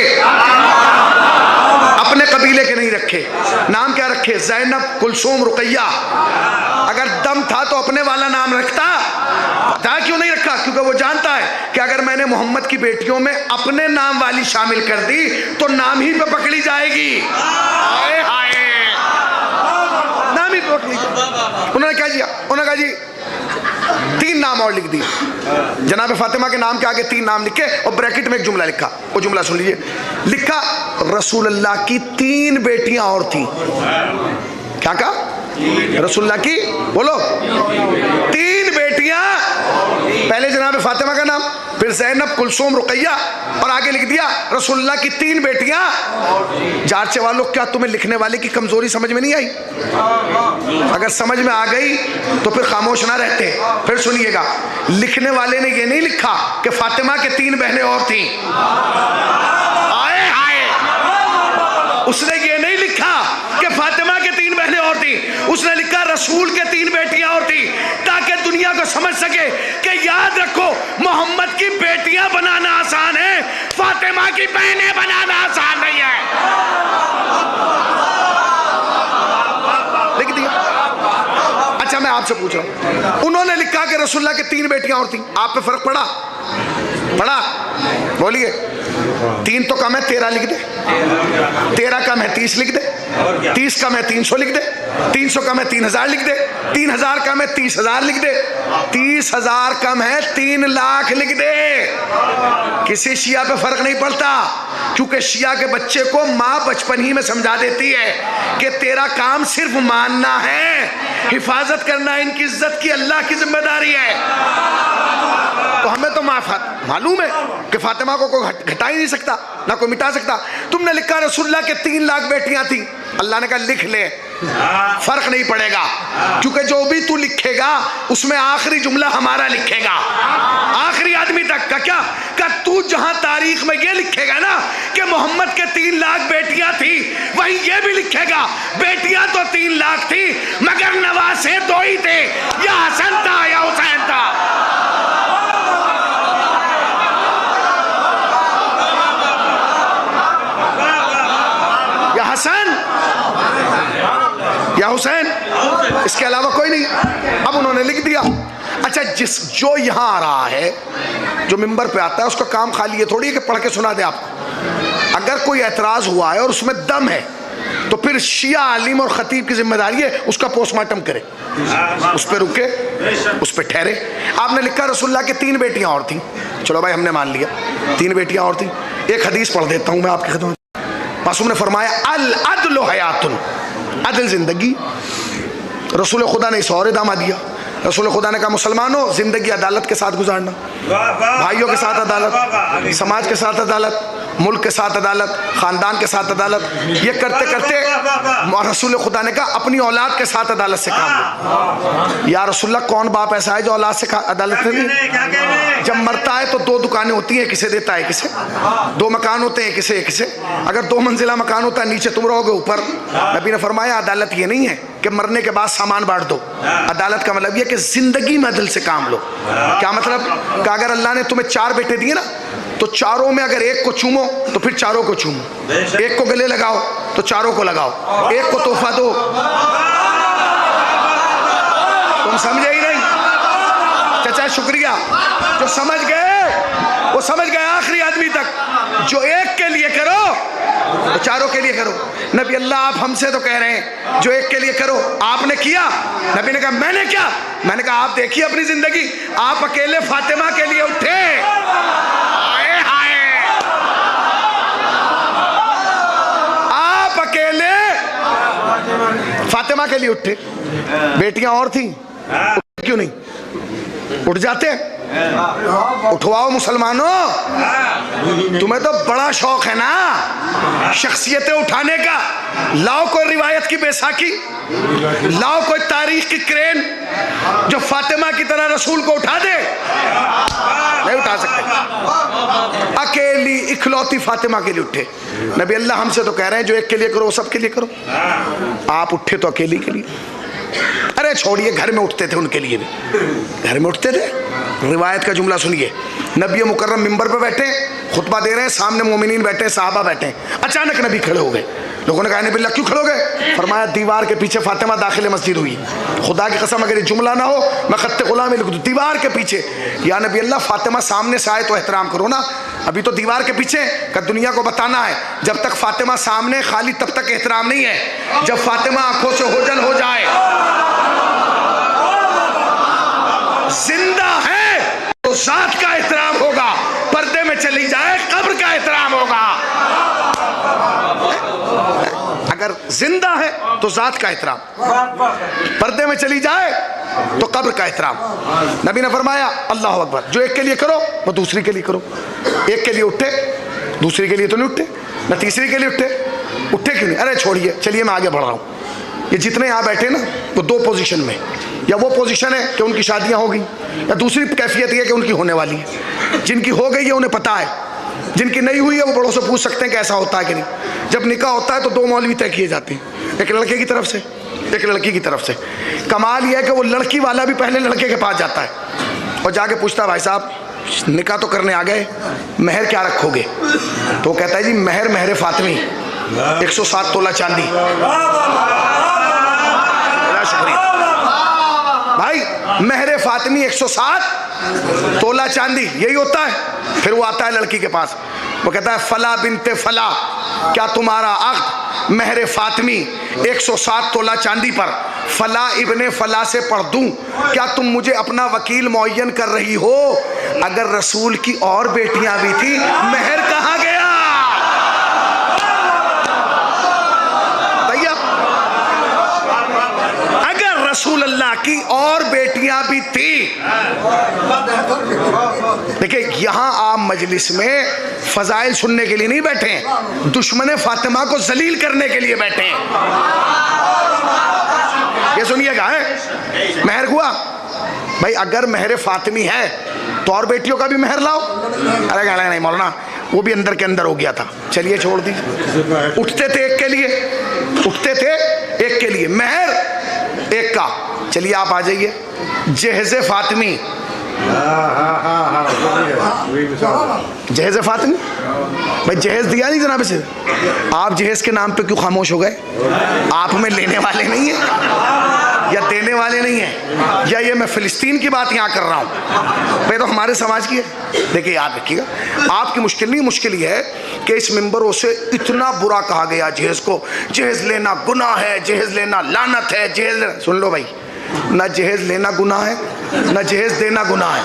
अपने कबीले के नहीं रखे। नाम क्या रखे, ज़ैनब, कुलसूम, रुकैया। अगर दम था तो अपने वाला नाम रखता, था क्यों नहीं रखा, क्योंकि वो जानता है कि अगर मैंने मोहम्मद की बेटियों में अपने नाम वाली शामिल कर दी तो नाम ही पे पकड़ी जाएगी। हाय हाय, नाम ही पे पकड़ी जाएगी। उन्होंने क्या किया, उन्होंने कहा जी 3 नाम और लिख दिए। जनाब फातिमा के नाम के आगे 3 नाम लिखे और ब्रैकेट में एक जुमला लिखा। वो जुमला सुन लीजिए, लिखा रसूलुल्लाह की 3 बेटियां और थी। क्या कहा, रसूलुल्लाह की, बोलो 3 बेटियां। पहले जनाब फातिमा का नाम, फिर ज़ैनब, कुलसूम, रुकैया, और आगे लिख दिया रसूलुल्लाह की 3 बेटियां। जारचे वालों, क्या तुम्हें लिखने वाले की कमजोरी समझ में नहीं आई? अगर समझ में आ गई तो फिर खामोश ना रहते। फिर सुनिएगा, लिखने वाले ने यह नहीं लिखा कि फातिमा के 3 बहनें और थी। आए हाय, उसने ये नहीं लिखा कि फातिमा के 3 बहनें और थी, उसने लिखा रसूल के 3 बेटियां और थी, ताकि दुनिया को समझ सके कि याद रखो मोहम्मद की बेटियां बनाना आसान है, फातिमा की बहनें बनाना आसान नहीं है। लिख दिया। अच्छा मैं आपसे पूछ रहा हूं, उन्होंने लिखा कि रसूलुल्लाह की 3 बेटियां और थी, आप पे फर्क पड़ा? पड़ा? बोलिए। 3 तो कम है, 13 लिख दे। 13 कम है, 30 लिख दे। 30 कम है, 300 लिख दे। 300 कम है, 3000 लिख दे। 3000 कम है, 30,000 लिख दे। 30,000 कम है, 3 लाख लिख दे। किसी शिया पे फर्क नहीं पड़ता, क्योंकि शिया के बच्चे को माँ बचपन ही में समझा देती है कि तेरा काम सिर्फ मानना है, हिफाजत करना इनकी इज्जत की अल्लाह की जिम्मेदारी है। तो हमें तो मालूम है कि फातिमा को कोई घटा ही नहीं सकता, ना कोई मिटा सकता। तुमने लिखा रसूलुल्लाह के 3 लाख बेटियां थी, अल्लाह ने कहा लिख ले, फर्क नहीं पड़ेगा, क्योंकि जो भी तू लिखेगा उसमें आखिरी जुमला हमारा लिखेगा, आखिरी आदमी तक का। क्या का तू जहां तारीख में ये लिखेगा ना कि मोहम्मद के 3 लाख बेटियां थी, वहीं ये भी लिखेगा बेटियां तो 3 लाख थी मगर नवासे 2 ही थे, या हसन था या हुसैन था। हसन या हुसैन, इसके अलावा कोई नहीं। अब उन्होंने लिख दिया। अच्छा, जो यहां आ रहा है, जो मिंबर पे आता है, उसका काम खाली ये थोड़ी है कि पढ़ के सुना दे आपको। अगर कोई एतराज हुआ है और उसमें दम है तो फिर शिया आलिम और खतीब की जिम्मेदारी है उसका पोस्टमार्टम करे, उस पर रुके, उस पर ठहरे। आपने लिखा रसूलुल्लाह की 3 बेटियां और थी, चलो भाई हमने मान लिया 3 बेटियां और थी। एक हदीस पढ़ देता हूं मैं आपकी खिदमत। मासूम ने फरमाया अल अदलु हयातुन, अदल जिंदगी। रसूल खुदा ने इस और दामा दिया। रसूल खुदा ने कहा मुसलमानों, जिंदगी अदालत के साथ गुजारना, भाइयों के साथ अदालत, समाज के साथ अदालत, मुल्क के साथ अदालत, खानदान के साथ अदालत। ये करते करते रसूल खुदा ने कहा अपनी औलाद के साथ अदालत से काम लो। या रसूलल्लाह, कौन बाप ऐसा है जो औलाद से अदालत में नहीं? जब मरता है तो 2 दुकानें होती हैं, किसे देता है किसे, 2 मकान होते हैं किसे किसे। अगर 2 मंजिला मकान होता है, नीचे तुम रहोगे, ऊपर। नबी ने फरमाया अदालत ये नहीं है कि मरने के बाद सामान बांट दो। अदालत का मतलब ये कि जिंदगी में अदल से काम लो। क्या मतलब कि अगर अल्लाह ने तुम्हें 4 बेटे दिए ना, तो चारों में अगर एक को चूमो तो फिर चारों को चूमो, एक को गले लगाओ तो चारों को लगाओ, एक को तोहफा दो तुम समझे ही नहीं चाचा, शुक्रिया। जो समझ गए वो समझ गए आखिरी आदमी तक। जो एक के लिए करो तो चारों के लिए करो। नबी अल्लाह आप हमसे तो कह रहे हैं जो एक के लिए करो, आपने किया? नबी ने कहा मैंने क्या? मैंने कहा आप देखिए अपनी जिंदगी, आप अकेले फातिमा के लिए उठे, आप अकेले फातिमा के लिए उठे। बेटियां और थी, क्यों नहीं उठ जाते? उठवाओ मुसलमानों, तुम्हें तो बड़ा शौक है ना शख्सियतें उठाने का। लाओ कोई रिवायत की बैसाखी, लाओ कोई तारीख की क्रेन जो फातिमा की तरह रसूल को उठा दे। नहीं उठा सकते। अकेली इखलौती फातिमा के लिए उठे। नबी अल्लाह हमसे तो कह रहे हैं जो एक के लिए करो सब के लिए करो। आप उठे तो अकेली के लिए। अरे छोड़िए, घर में उठते थे उनके लिए भी, घर में उठते थे। रिवायत का जुमला सुनिए, नबी मुकर्रम मिंबर पे बैठे खुतबा दे रहे हैं, सामने मोमिनीन बैठे, सहाबा बैठे, अचानक नबी खड़े हो गए। लोगों ने कहा नबी अल्लाह क्यों खड़े हो गए? फरमाया दीवार के पीछे फातिमा दाखिल मस्जिद हुई। खुदा की कसम अगर ये जुमला ना हो मैं खत्ते गुलाम में लिख दूं, दीवार के पीछे। या नबी अल्लाह फातिमा सामने से आए तो एहतराम करो ना, अभी तो दीवार के पीछे का दुनिया को बताना है। जब तक फातिमा सामने खाली तब तक एहतराम नहीं है, जब फातिमा आंखों से ओझल हो जाए, जिंदा है तो जात का एहतराम होगा, पर्दे में चली जाए कब्र का एहतराम होगा। अगर जिंदा है तो जात का एहतराम, पर्दे में चली जाए तो कब्र का एहतराम। नबी ने फरमाया अल्लाह अकबर, जो एक के लिए करो वो दूसरी के लिए करो। एक के लिए उठे, दूसरी के लिए तो नहीं उठे, न तीसरी के लिए उठे। उठे क्यों नहीं? अरे छोड़िए, चलिए मैं आगे बढ़ रहा हूँ। ये जितने यहाँ बैठे ना वो दो पोजीशन में, या वो पोजीशन है कि उनकी शादियाँ हो गई, या दूसरी कैफियत ये कि उनकी होने वाली है। जिनकी हो गई है उन्हें पता है, जिनकी नहीं हुई है वो बड़ों से पूछ सकते हैं कि ऐसा होता है कि नहीं। जब निकाह होता है तो दो मौलवी तय किए जाते हैं, एक लड़के की तरफ से एक लड़की की तरफ से। कमाल यह है कि वो लड़की वाला भी पहले लड़के के पास जाता है और जाके पूछता है भाई साहब निकाह तो करने आ गए, महर क्या रखोगे? तो वो कहता है जी महर महर फातिमी 107 तोला चांदी। शुक्रिया भाई, महर फातिमी 107 तोला चांदी, यही होता है। फिर वो आता है लड़की के पास, वो कहता है फला बिनते फला, क्या तुम्हारा अक़्द महर फातिमी 107 तोला चांदी पर फला इब्ने फला से पढ़ दूं? क्या तुम मुझे अपना वकील मुअय्यन कर रही हो? अगर रसूल की और बेटियां भी थी, महर कहाँ गया? रसूल अल्लाह की और बेटियां भी थी। देखिए यहां आप मजलिस में फजाइल सुनने के लिए नहीं बैठे हैं, दुश्मन फातिमा को जलील करने के लिए बैठे हैं। ये सुनिएगा, है महर हुआ भाई, अगर महर फातिमी है तो और बेटियों का भी महर लाओ। अरे गाना नहीं मौलाना, वो भी अंदर के अंदर हो गया था, चलिए छोड़ दीजिए। उठते थे एक के लिए, उठते थे एक के लिए, महर एक का। चलिए आप आ जाइए, जहेज फातिमी। जहेज फातिमी भाई, जहेज दिया नहीं जनाब से? आप जहेज के नाम पे क्यों खामोश हो गए? आप में लेने वाले नहीं है या देने वाले नहीं है, या ये मैं फिलिस्तीन की बात यहाँ कर रहा हूँ? भाई तो हमारे समाज की है। देखिए याद रखिएगा, आपकी मुश्किल नहीं, मुश्किल ये है कि इस मिंबरों से इतना बुरा कहा गया जहेज को। जहेज लेना गुनाह है, जहेज लेना लानत है, जहेज लेना। सुन लो भाई, ना जहेज लेना गुनाह है, ना जहेज देना गुनाह है,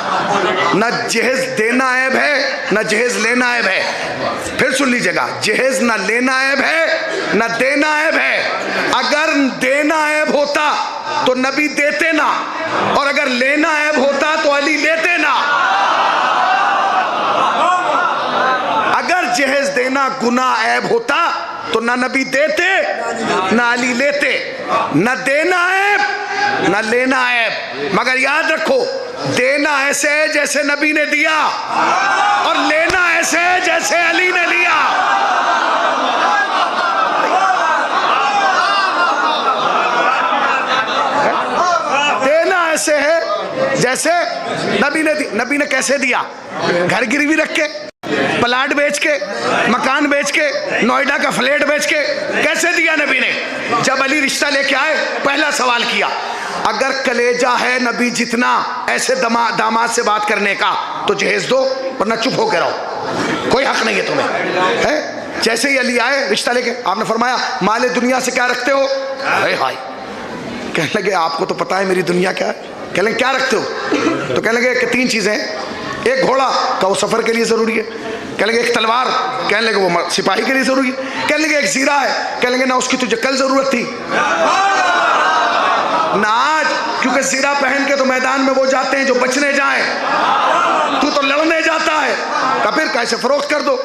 ना जहेज देना ऐब है, ना जहेज लेना ऐब है। फिर सुन लीजिएगा, जहेज ना लेना ऐब है, ना देना ऐब है। अगर देना ऐब होता तो नबी देते ना, और अगर लेना ऐब होता तो अली लेते ना। अगर जहेज देना गुनाह ऐब होता तो ना नबी देते ना अली लेते। ना देना ऐब ना लेना ऐब, मगर याद रखो देना ऐसे है जैसे नबी ने दिया, और लेना ऐसे है जैसे अली ने लिया। देना ऐसे है जैसे नबी ने कैसे दिया? घर गिरवी रख के, प्लाट बेच के, मकान बेच के, नोएडा का फ्लैट बेच के, कैसे दिया नबी ने? जब अली रिश्ता लेके आए पहला सवाल किया, अगर कलेजा है नबी जितना ऐसे दामाद से बात करने का तो जहेज दो, वरना चुप होकर रहो, कोई हक नहीं है तुम्हें, है। जैसे ही अली आए रिश्ता लेके, आपने फरमाया माले दुनिया से क्या रखते हो? अरे हाय, कहने लगे आपको तो पता है मेरी दुनिया क्या है। कहने लगे क्या रखते हो? तो कहने लगे कि 3 चीजें हैं, एक घोड़ा का वो सफर के लिए जरूरी है, कहने लगे एक तलवार, कहने लगे वो सिपाही के लिए जरूरी है, कहने लगे एक जीरा है, कहने लगे ना उसकी तुझे कल जरूरत थी ना आज, क्योंकि जीरा पहन के तो मैदान में वो जाते हैं जो बचने जाए, तू तो लड़ने जाता है। का फिर कैसे फरोख्त कर दो।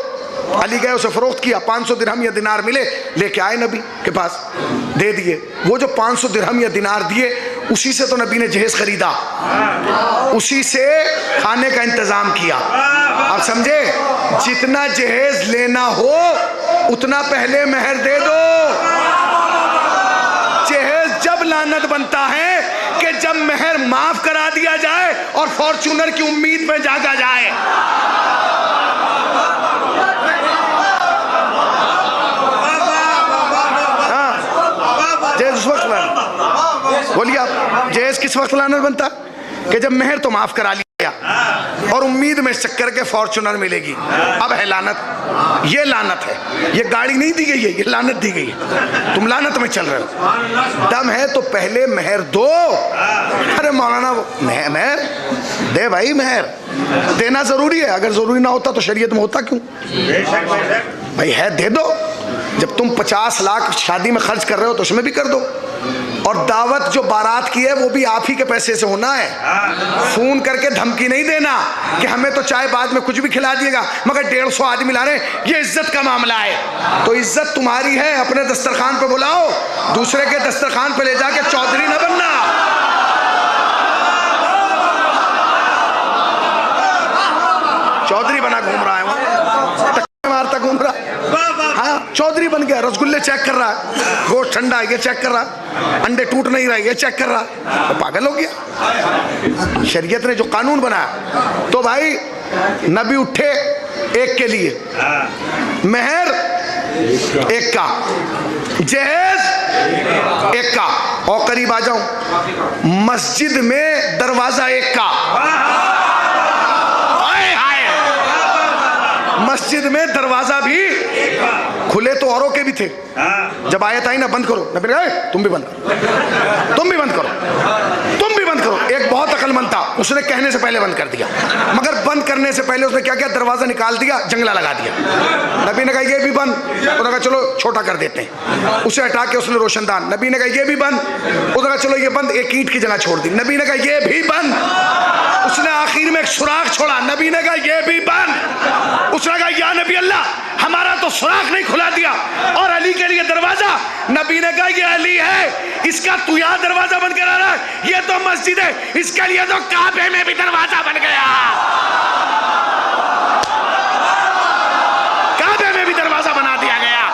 अली गए, उसे फरोख्त किया, 500 दिरहम या दिनार मिले, लेके आए नबी के पास, दे दिए। वो जो 500 दिरहम या दिनार दिए, उसी से तो नबी ने जहेज खरीदा, उसी से खाने का इंतजाम किया। आप समझे? जितना जहेज लेना हो उतना पहले मेहर दे दो। जहेज जब लानत बनता है कि जब मेहर माफ करा दिया जाए और फॉर्च्यूनर की उम्मीद में जागा जाए। जहेज उस वक्त बोलिए आप, जहेज किस वक्त लानत बनता? कि जब मेहर तो माफ करा लिया और उम्मीद में चक्कर के फॉर्च्यूनर मिलेगी। अब है लानत, ये लानत है, ये गाड़ी नहीं दी गई है, ये लानत दी गई है, तुम लानत में चल रहे हो। दम है तो पहले मेहर दो। अरे मौलाना मेहर दे भाई, मेहर देना जरूरी है, अगर जरूरी ना होता तो शरीयत में होता क्यों? भाई है दे दो। जब तुम 50 लाख शादी में खर्च कर रहे हो तो उसमें भी कर दो। और दावत जो बारात की है वो भी आप ही के पैसे से होना है। फोन करके धमकी नहीं देना कि हमें तो चाय बाद में कुछ भी खिला दिएगा मगर 150 आदमी ला रहे हैं, ये इज्जत का मामला है। तो इज्जत तुम्हारी है, अपने दस्तरखान पे बुलाओ, दूसरे के दस्तरखान पे ले जाके चौधरी न बनना। चौधरी बना घूम रहा है वो, मारता घूम रहा, हाँ चौधरी बन गया, रसगुल्ले चेक कर रहा है, गोश्त ठंडा है ये चेक कर रहा, अंडे टूट नहीं रहा ये चेक कर रहा, तो पागल हो गया। शरीयत ने जो कानून बनाया, तो भाई नबी उठे एक के लिए, मेहर एक का, जहेज एक का, और करीब आ जाऊं, मस्जिद में दरवाजा एक का। मस्जिद में दरवाजा भी खुले तो औरों के भी थे। जब आयत आई ना बंद करो, नबी ने कहा तुम भी बंद करो, तुम भी बंद करो, तुम भी बंद करो। एक बहुत अक्लमंद था, उसने कहने से पहले बंद कर दिया, मगर बंद करने से पहले उसने क्या किया, दरवाजा निकाल दिया, जंगला लगा दिया। नबी ने कहा ये भी बंद, उसने कहा चलो छोटा कर देते हैं, उसे हटा के उसने रोशनदान, नबी ने कहा ये भी बंद, उसने कहा चलो ये बंद, एक ईंट की जगह छोड़ दी, नबी ने कहा ये भी बंद, उसने आखिर में एक सुराख छोड़ा, नबी ने कहा ये भी बंद, उसने कहा या नबी अल्लाह हमारा तो सुराख नहीं खुला दिया, और अली के लिए दरवाजा, नबी ने कहा ये अली है, इसका तू यहाँ दरवाजा बंद करा रहा है, ये तो मस्जिद है, इसके लिए तो काबे में भी दरवाजा बन गया, काबे में भी दरवाजा बना दिया गया।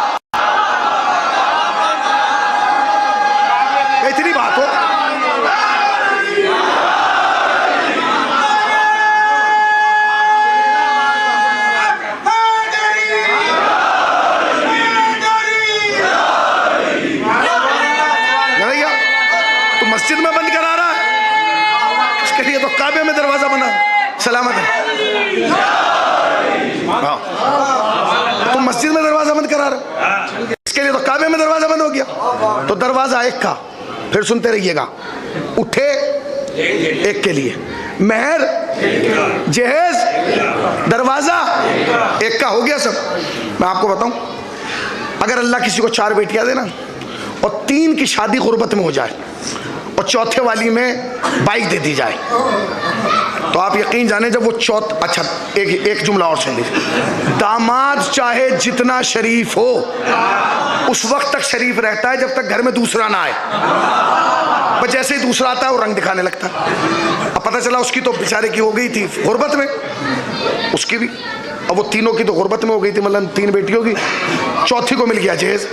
इतनी बात हो, मस्जिद में बंद करा रहा है, इसके लिए तो काबे में दरवाजा बना, सलामत है। तो मस्जिद में दरवाजा बंद करा रहा, इसके लिए तो काबे में दरवाजा बंद हो गया। तो दरवाजा एक का, फिर सुनते रहिएगा, उठे एक के लिए, मेहर जहेज दरवाजा एक का हो गया सब। मैं आपको बताऊं, अगर अल्लाह किसी को 4 बेटियां देना और 3 की शादी गुर्बत में हो जाए और चौथे वाली में बाइक दे दी जाए, तो आप यकीन जाने जब वो अच्छा एक जुमला और सुन लीजिए, दामाद चाहे जितना शरीफ हो उस वक्त तक शरीफ रहता है जब तक घर में दूसरा ना आए, बस जैसे ही दूसरा आता है वो रंग दिखाने लगता है। अब पता चला उसकी तो बेचारे की हो गई थी गुर्बत में, उसकी भी, अब वो तीनों की तो गुर्बत में हो गई थी, मतलब 3 बेटियों की, चौथी को मिल गया जहेज,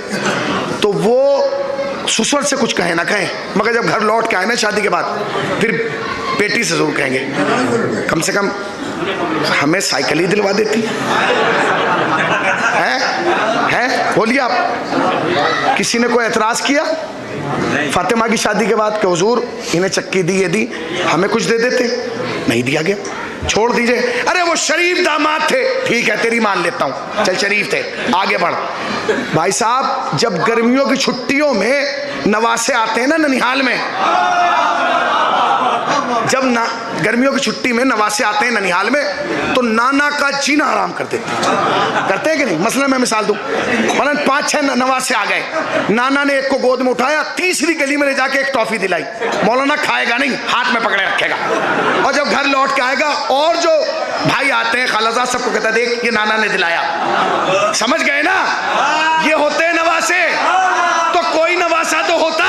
तो वो ससुर से कुछ कहे ना कहे, मगर जब घर लौट के आए ना शादी के बाद, फिर बेटी से जरूर कहेंगे कम से कम हमें साइकिल ही दिलवा देती है। बोलिए आप, किसी ने कोई एतराज किया? फातिमा की शादी के बाद कि हुजूर इन्हें चक्की दी, ये दी, हमें कुछ दे देते, नहीं दिया गया, छोड़ दीजिए। अरे वो शरीफ दामाद थे, ठीक है तेरी मान लेता हूँ, चल शरीफ थे, आगे बढ़। भाई साहब जब गर्मियों की छुट्टियों में नवासे आते हैं ना ननिहाल में, जब ना गर्मियों की छुट्टी में नवासे आते हैं ननिहाल में, तो नाना का जीना हराम कर देते हैं, करते हैं कि नहीं? मसला मैं मिसाल दूं, मतलब 5-6 नवासे आ गए, नाना ने एक को गोद में उठाया, तीसरी गली में ले जाके एक टॉफी दिलाई, मौलाना खाएगा नहीं, हाथ में पकड़े रखेगा, और जब घर लौट के आएगा और जो भाई आते हैं खालाजाद सबको कहता है देख ये नाना ने दिलाया। समझ गए ना? ये होते हैं नवासे। तो कोई नवासा तो होता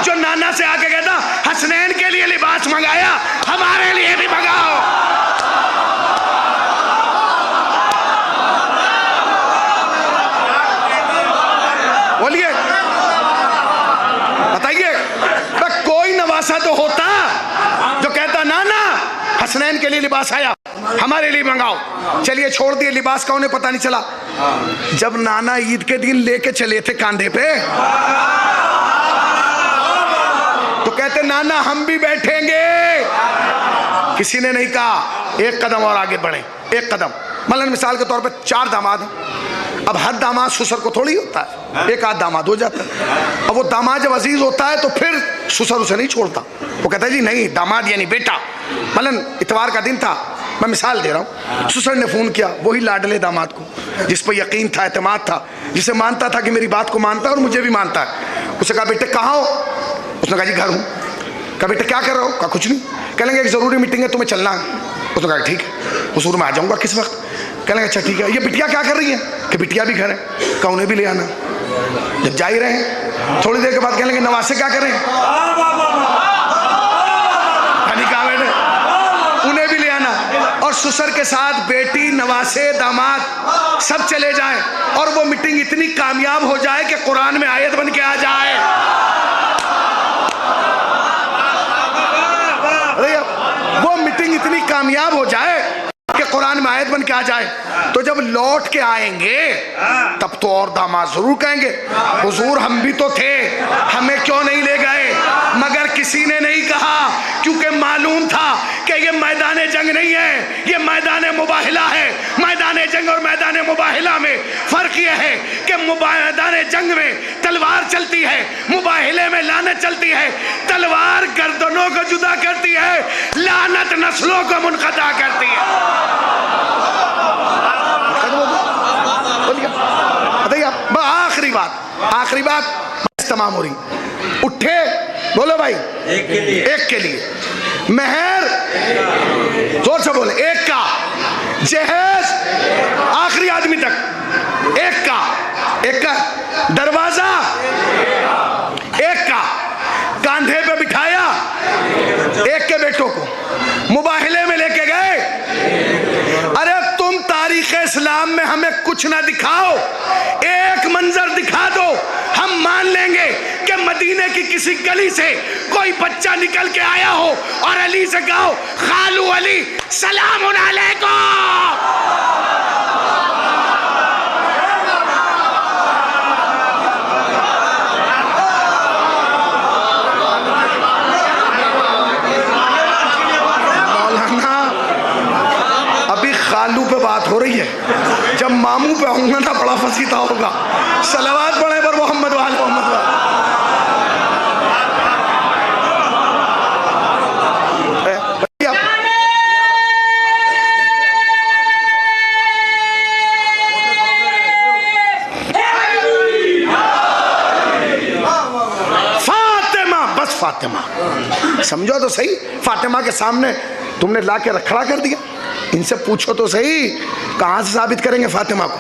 जो नाना से आके कहता हसनैन के लिए लिबास मंगाया, हमारे लिए भी मंगाओ। बोलिए, बताइए, कोई नवासा तो होता जो कहता नाना हसनैन के लिए लिबास आया, हमारे लिए मंगाओ। चलिए छोड़ दिए लिबास का, उन्हें पता नहीं चला। जब नाना ईद के दिन लेके चले थे कांधे पे, तो कहते नाना हम भी बैठेंगे। किसी ने नहीं कहा एक कदम और आगे बढ़े, एक कदम। मतलब मिसाल के तौर पे 4 दामाद हैं, अब हर दामाद ससुर को थोड़ी होता है, एक आध दामाद हो जाता है। अब वो दामाद जब अजीज होता है तो फिर ससुर उसे नहीं छोड़ता, वो कहता है जी नहीं दामाद यानी बेटा। मतलब इतवार का दिन था, मैं मिसाल दे रहा हूँ, ससुर ने फ़ोन किया वही लाडले दामाद को जिस पर यकीन था, एतमाद था, जिसे मानता था कि मेरी बात को मानता है और मुझे भी मानता है। उसे कहा बेटे कहाँ हो? उसने कहा जी घर हूँ। कहा बेटे क्या कर रहे हो? कहा कुछ नहीं। कह लेंगे एक ज़रूरी मीटिंग है तुम्हें चलना है। उसने कहा ठीक है, हुजूर मैं आ जाऊँगा किस वक्त? कह लेंगे अच्छा ठीक है। ये बिटिया क्या कर रही है? कि बिटिया भी घर है। कहा उन्हें भी ले आना। जब जा ही रहे हैं थोड़ी देर के बाद कह लेंगे नवासे क्या करें? कहा बेटे उन्हें भी ले आना। और ससुर के साथ बेटी, नवासे, दामाद सब चले जाएं और वो मीटिंग इतनी कामयाब हो जाए कि कुरान में आयत बन के आ जाए। वो मीटिंग इतनी कामयाब हो जाए कि कुरान में आयत बन के आ जाए। तो जब लौट के आएंगे तब तो और दामाद जरूर कहेंगे हुजूर हम भी तो थे, हमें क्यों नहीं ले गए? मगर किसी ने नहीं कहा, क्योंकि मालूम था कि ये मैदान जंग नहीं है, ये मैदान मुबाहिला है। मैदान जंग और मैदान मुबाहिला में फर्क यह है कि मैदान जंग में तलवार चलती है, मुबाहिले में लानत चलती है। तलवार गर्दनों को जुदा करती है, लानत नस्लों को मुनक़ता करती है। आखिरी बात तमाम हो रही। उठे बोलो भाई, एक के लिए मेहर, जोर से बोले, एक का जहेज आखिरी आदमी तक, एक का दरवाजा, एक का कांधे पे बिठाया, एक के बेटों को मुबाहिले में लेके गए। अरे तुम तारीख इस्लाम में हमें कुछ ना दिखाओ, एक मंजर दिखा दो, हम मान लेंगे कि मदीने की किसी गली से कोई बच्चा निकल के आया हो और अली से कहो खालू अली सलाम अलैकुम। खालू पे बात हो रही है, जब मामू पे आऊंगा ना बड़ा फसीता होगा। सलावत पढ़े पर मोहम्मद वाल मोहम्मद वाल। फातिमा, बस फातिमा समझो तो सही। फातिमा के सामने तुमने ला के खड़ा कर दिया, इनसे पूछो तो सही कहां से साबित करेंगे फातिमा को?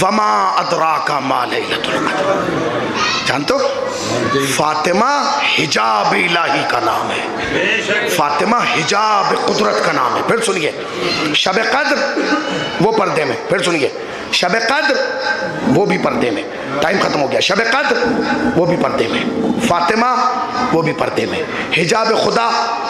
वमा अदराका मा लैलतुल कद्र, जानते हो फातिमा हिजाब इलाही का नाम है, फातिमा हिजाब कुदरत का नाम है। फिर सुनिए शब कद्र वो पर्दे में, फिर सुनिए शब कद्र वो भी पर्दे में। टाइम खत्म हो गया। शब कद्र वो भी पर्दे में, फातिमा वो भी पर्दे में, हिजाब खुदा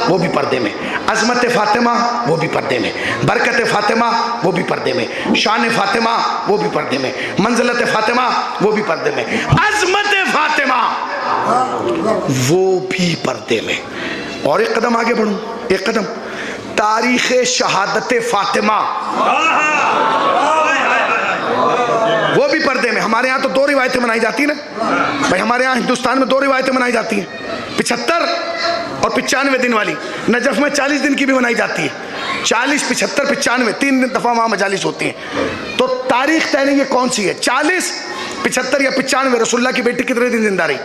वो भी पर्दे में, अजमत फातिमा वो भी पर्दे में, बरकत फातिमा वो भी पर्दे में, शान फातिमा वो भी पर्दे में, मंजिलत फातिमा वो भी पर्दे में, अजमत फातिमा वो भी पर्दे में। और एक कदम आगे बढ़ूं, एक कदम, तारीख शहादत फातिमा वो भी पर्दे में। हमारे यहाँ तो 2 रिवायतें मनाई जाती है ना भाई, हमारे यहाँ हिंदुस्तान में 2 रिवायतें मनाई जाती हैं, 75 और 95 दिन वाली। नजफ में 40 दिन की भी मनाई जाती है, 40, 75, 95, 3 दफा वहाँ मजालिस होती हैं। तो तारीख तय नहीं है कौन सी है, 40, 75 या 95 रसूलुल्लाह की बेटी कितने दिन जिंदा रही।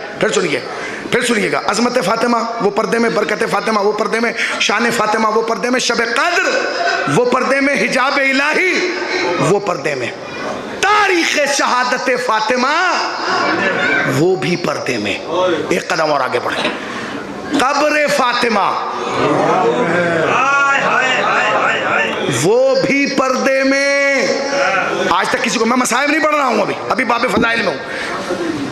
फिर सुनिएगा, अजमत फातिमा वो पर्दे में, बरकत फातिमा वो पर्दे में, शान फातिमा वो पर्दे में, शब कद्र वो पर्दे में, हिजाब इलाही वो पर्दे में, तारीख शहादत फातिमा वो भी पर्दे में। एक कदम और आगे बढ़े, कब्र फातिमा वो भी पर्दे में। आज तक किसी को, मैं मसाइब नहीं पढ़ रहा हूँ, अभी बाबे फजाइल में हूँ,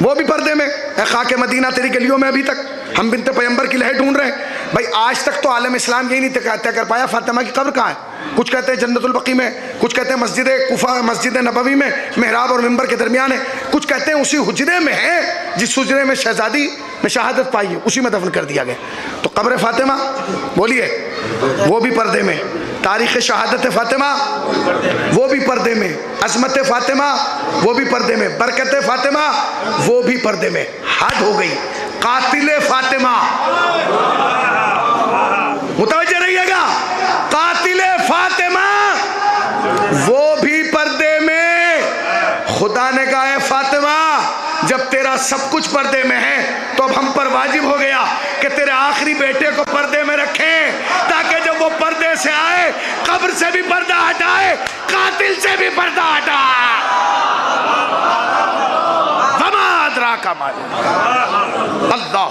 वो भी पर्दे में। खाके मदीना तेरी गलियों में अभी तक हम बिनते पैगंबर की लहर ढूंढ रहे हैं भाई। आज तक तो आलम इस्लाम यही नहीं तय कर पाया फातिमा की कब्र कहाँ है। कुछ कहते हैं जन्नतुल बकी में, कुछ कहते हैं मस्जिद कुफा, मस्जिद नबवी में मेहराब और मिंबर के दरमियान है, कुछ कहते हैं उसी हुजरे में है जिस हुजरे में शहजादी में शहादत पाई है, उसी में दफन कर दिया गया। तो कब्र फातिमा बोलिए वो भी पर्दे में, तारीख शहादत फातिमा वो भी पर्दे में, अजमत फातिमा वो भी पर्दे में, बरकत फातिमा वो भी पर्दे में। हद हो गई, कातिल फातिमा, मुतवज्जह रहिएगा, कातिल फातिमा वो भी पर्दे में। खुदा ने कहा है फातिमा जब तेरा सब कुछ पर्दे में है तो अब हम पर वाजिब हो गया कि तेरे आखिरी बेटे को पर्दे में रखें, ताकि जब वो पर्दे से आए कब्र से भी पर्दा हटाए, कातिल से भी पर्दा हटाए। वमादरा का माल अल्लाह,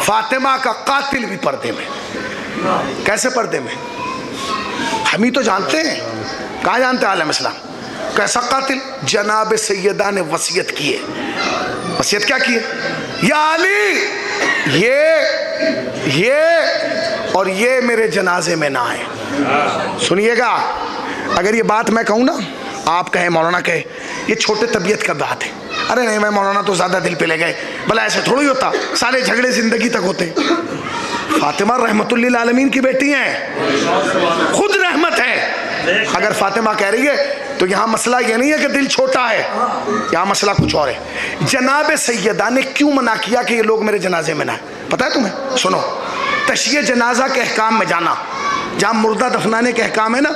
फातिमा का कातिल भी पर्दे में। कैसे पर्दे में? हम ही तो जानते हैं, कहाँ जानते हैं आलम इस्लाम। कैसा कातिल? जनाब सैयदा ने वसीयत की है। वसीयत क्या की है? या अली ये और ये मेरे जनाजे में ना आए। सुनिएगा, अगर ये बात मैं कहूँ ना, आप कहें, मौलाना कहे ये छोटे तबीयत का बात है, अरे नहीं मैं मौलाना तो ज़्यादा दिल पे ले गए, भला ऐसे थोड़ा ही होता, सारे झगड़े ज़िंदगी तक होते। फातिमा रहमतुल्लिल आलमीन की बेटी हैं, खुद रहमत है। अगर फातिमा कह रही है तो यहाँ मसला ये नहीं है कि दिल छोटा है, यहाँ मसला कुछ और है। जनाब सैयदा ने क्यों मना किया कि ये लोग मेरे जनाजे में ना आए? पता है तुम्हें? सुनो, तशय्ये जनाजा के अहकाम में जाना, जहाँ मुर्दा दफनाने के अहकाम है ना,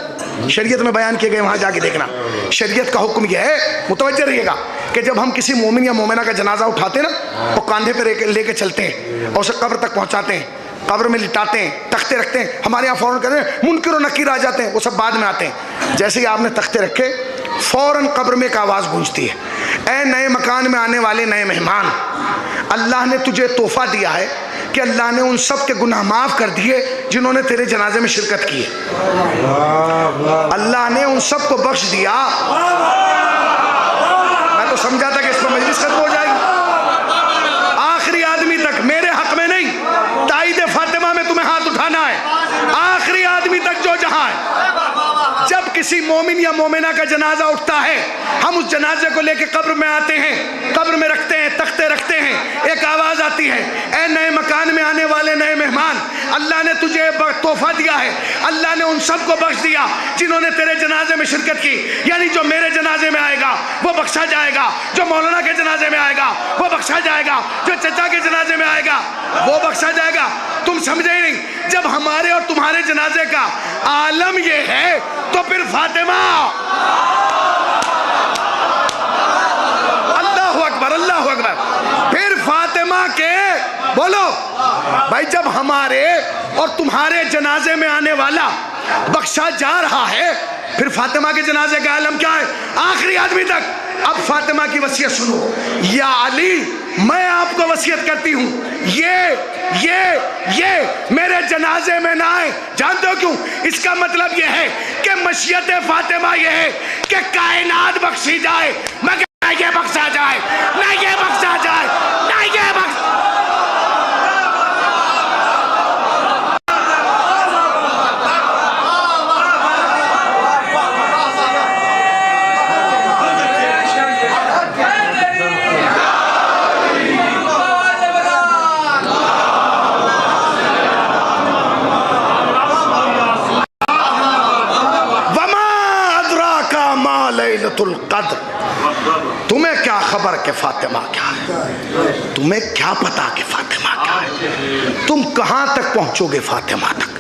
शरीयत में बयान किए गए, वहाँ जाके देखना। शरीयत का हुक्म यह है, मुतवज्जह रहिएगा, कि जब हम किसी मोमिन या मोमिना का जनाजा उठाते हैं ना, और कांधे पे लेके चलते हैं और उसे कब्र तक पहुँचाते हैं, कब्र में लिटाते हैं, तख्ते रखते हैं, हमारे यहाँ फ़ौरन कहते हैं मुनकिर और नकीर आ जाते हैं, वो सब बाद में आते हैं। जैसे ही आपने तख्ते रखे, फ़ौरन कब्र में एक आवाज़ गूंजती है, ऐ नए मकान में आने वाले नए मेहमान, अल्लाह ने तुझे तोहफ़ा दिया है कि अल्लाह ने उन सब के गुनाह माफ़ कर दिए जिन्होंने तेरे जनाजे में शिरकत की है। अल्लाह ने उन सब को बख्श दिया। मैं तो समझा था कि इस पर मजलिस खत्म हो जाएगी, आखिरी आदमी तक, मेरे हक में नहीं, ताईद फातिमा में तुम्हें हाथ उठाना है, आखिरी आदमी तक जो जहां है। जब किसी मोमिन या मोमिना का जनाजा उठता है, हम उस जनाजे को लेकर कब्र में आते हैं, कब्र में रखते हैं, तख्ते रखते हैं, एक आवाज़ आती है, ऐ नए मकान में आने वाले नए मेहमान, अल्लाह ने तुझे तोहफा दिया है, अल्लाह ने उन सब को बख्श दिया जिन्होंने तेरे जनाजे में शिरकत की। यानी जो मेरे जनाजे में आएगा वो बख्शा जाएगा, जो मौलाना के जनाजे में आएगा वो बख्शा जाएगा, जो चचा के जनाजे में आएगा वो बख्शा जाएगा। तुम समझे ही नहीं, जब हमारे और तुम्हारे जनाजे का आलम ये है तो फिर फातिमा, अल्लाहु अकबर, अल्लाहु अकबर, फिर फातिमा के बोलो भाई, जब हमारे और तुम्हारे जनाजे में आने वाला बख्शा जा रहा है, फिर फातिमा के जनाजे का आलम क्या है? आखिरी आदमी तक। अब फातिमा की वसीयत सुनो, या अली मैं आपको वसीयत करती हूँ, ये मेरे जनाजे में ना आए। जानते हो क्यों? इसका मतलब यह है कि मशीयत फातिमा यह है कि कायनात बख्शी जाए, मगर ये बख्शा जाए, ना ये बख्शा जाए, ना ये बख्शा। लैलतुल क़द्र, तुम्हें क्या खबर कि फातिमा क्या है, तुम्हें क्या पता कि फातिमा क्या है, तुम कहाँ तक पहुँचोगे फातिमा तक।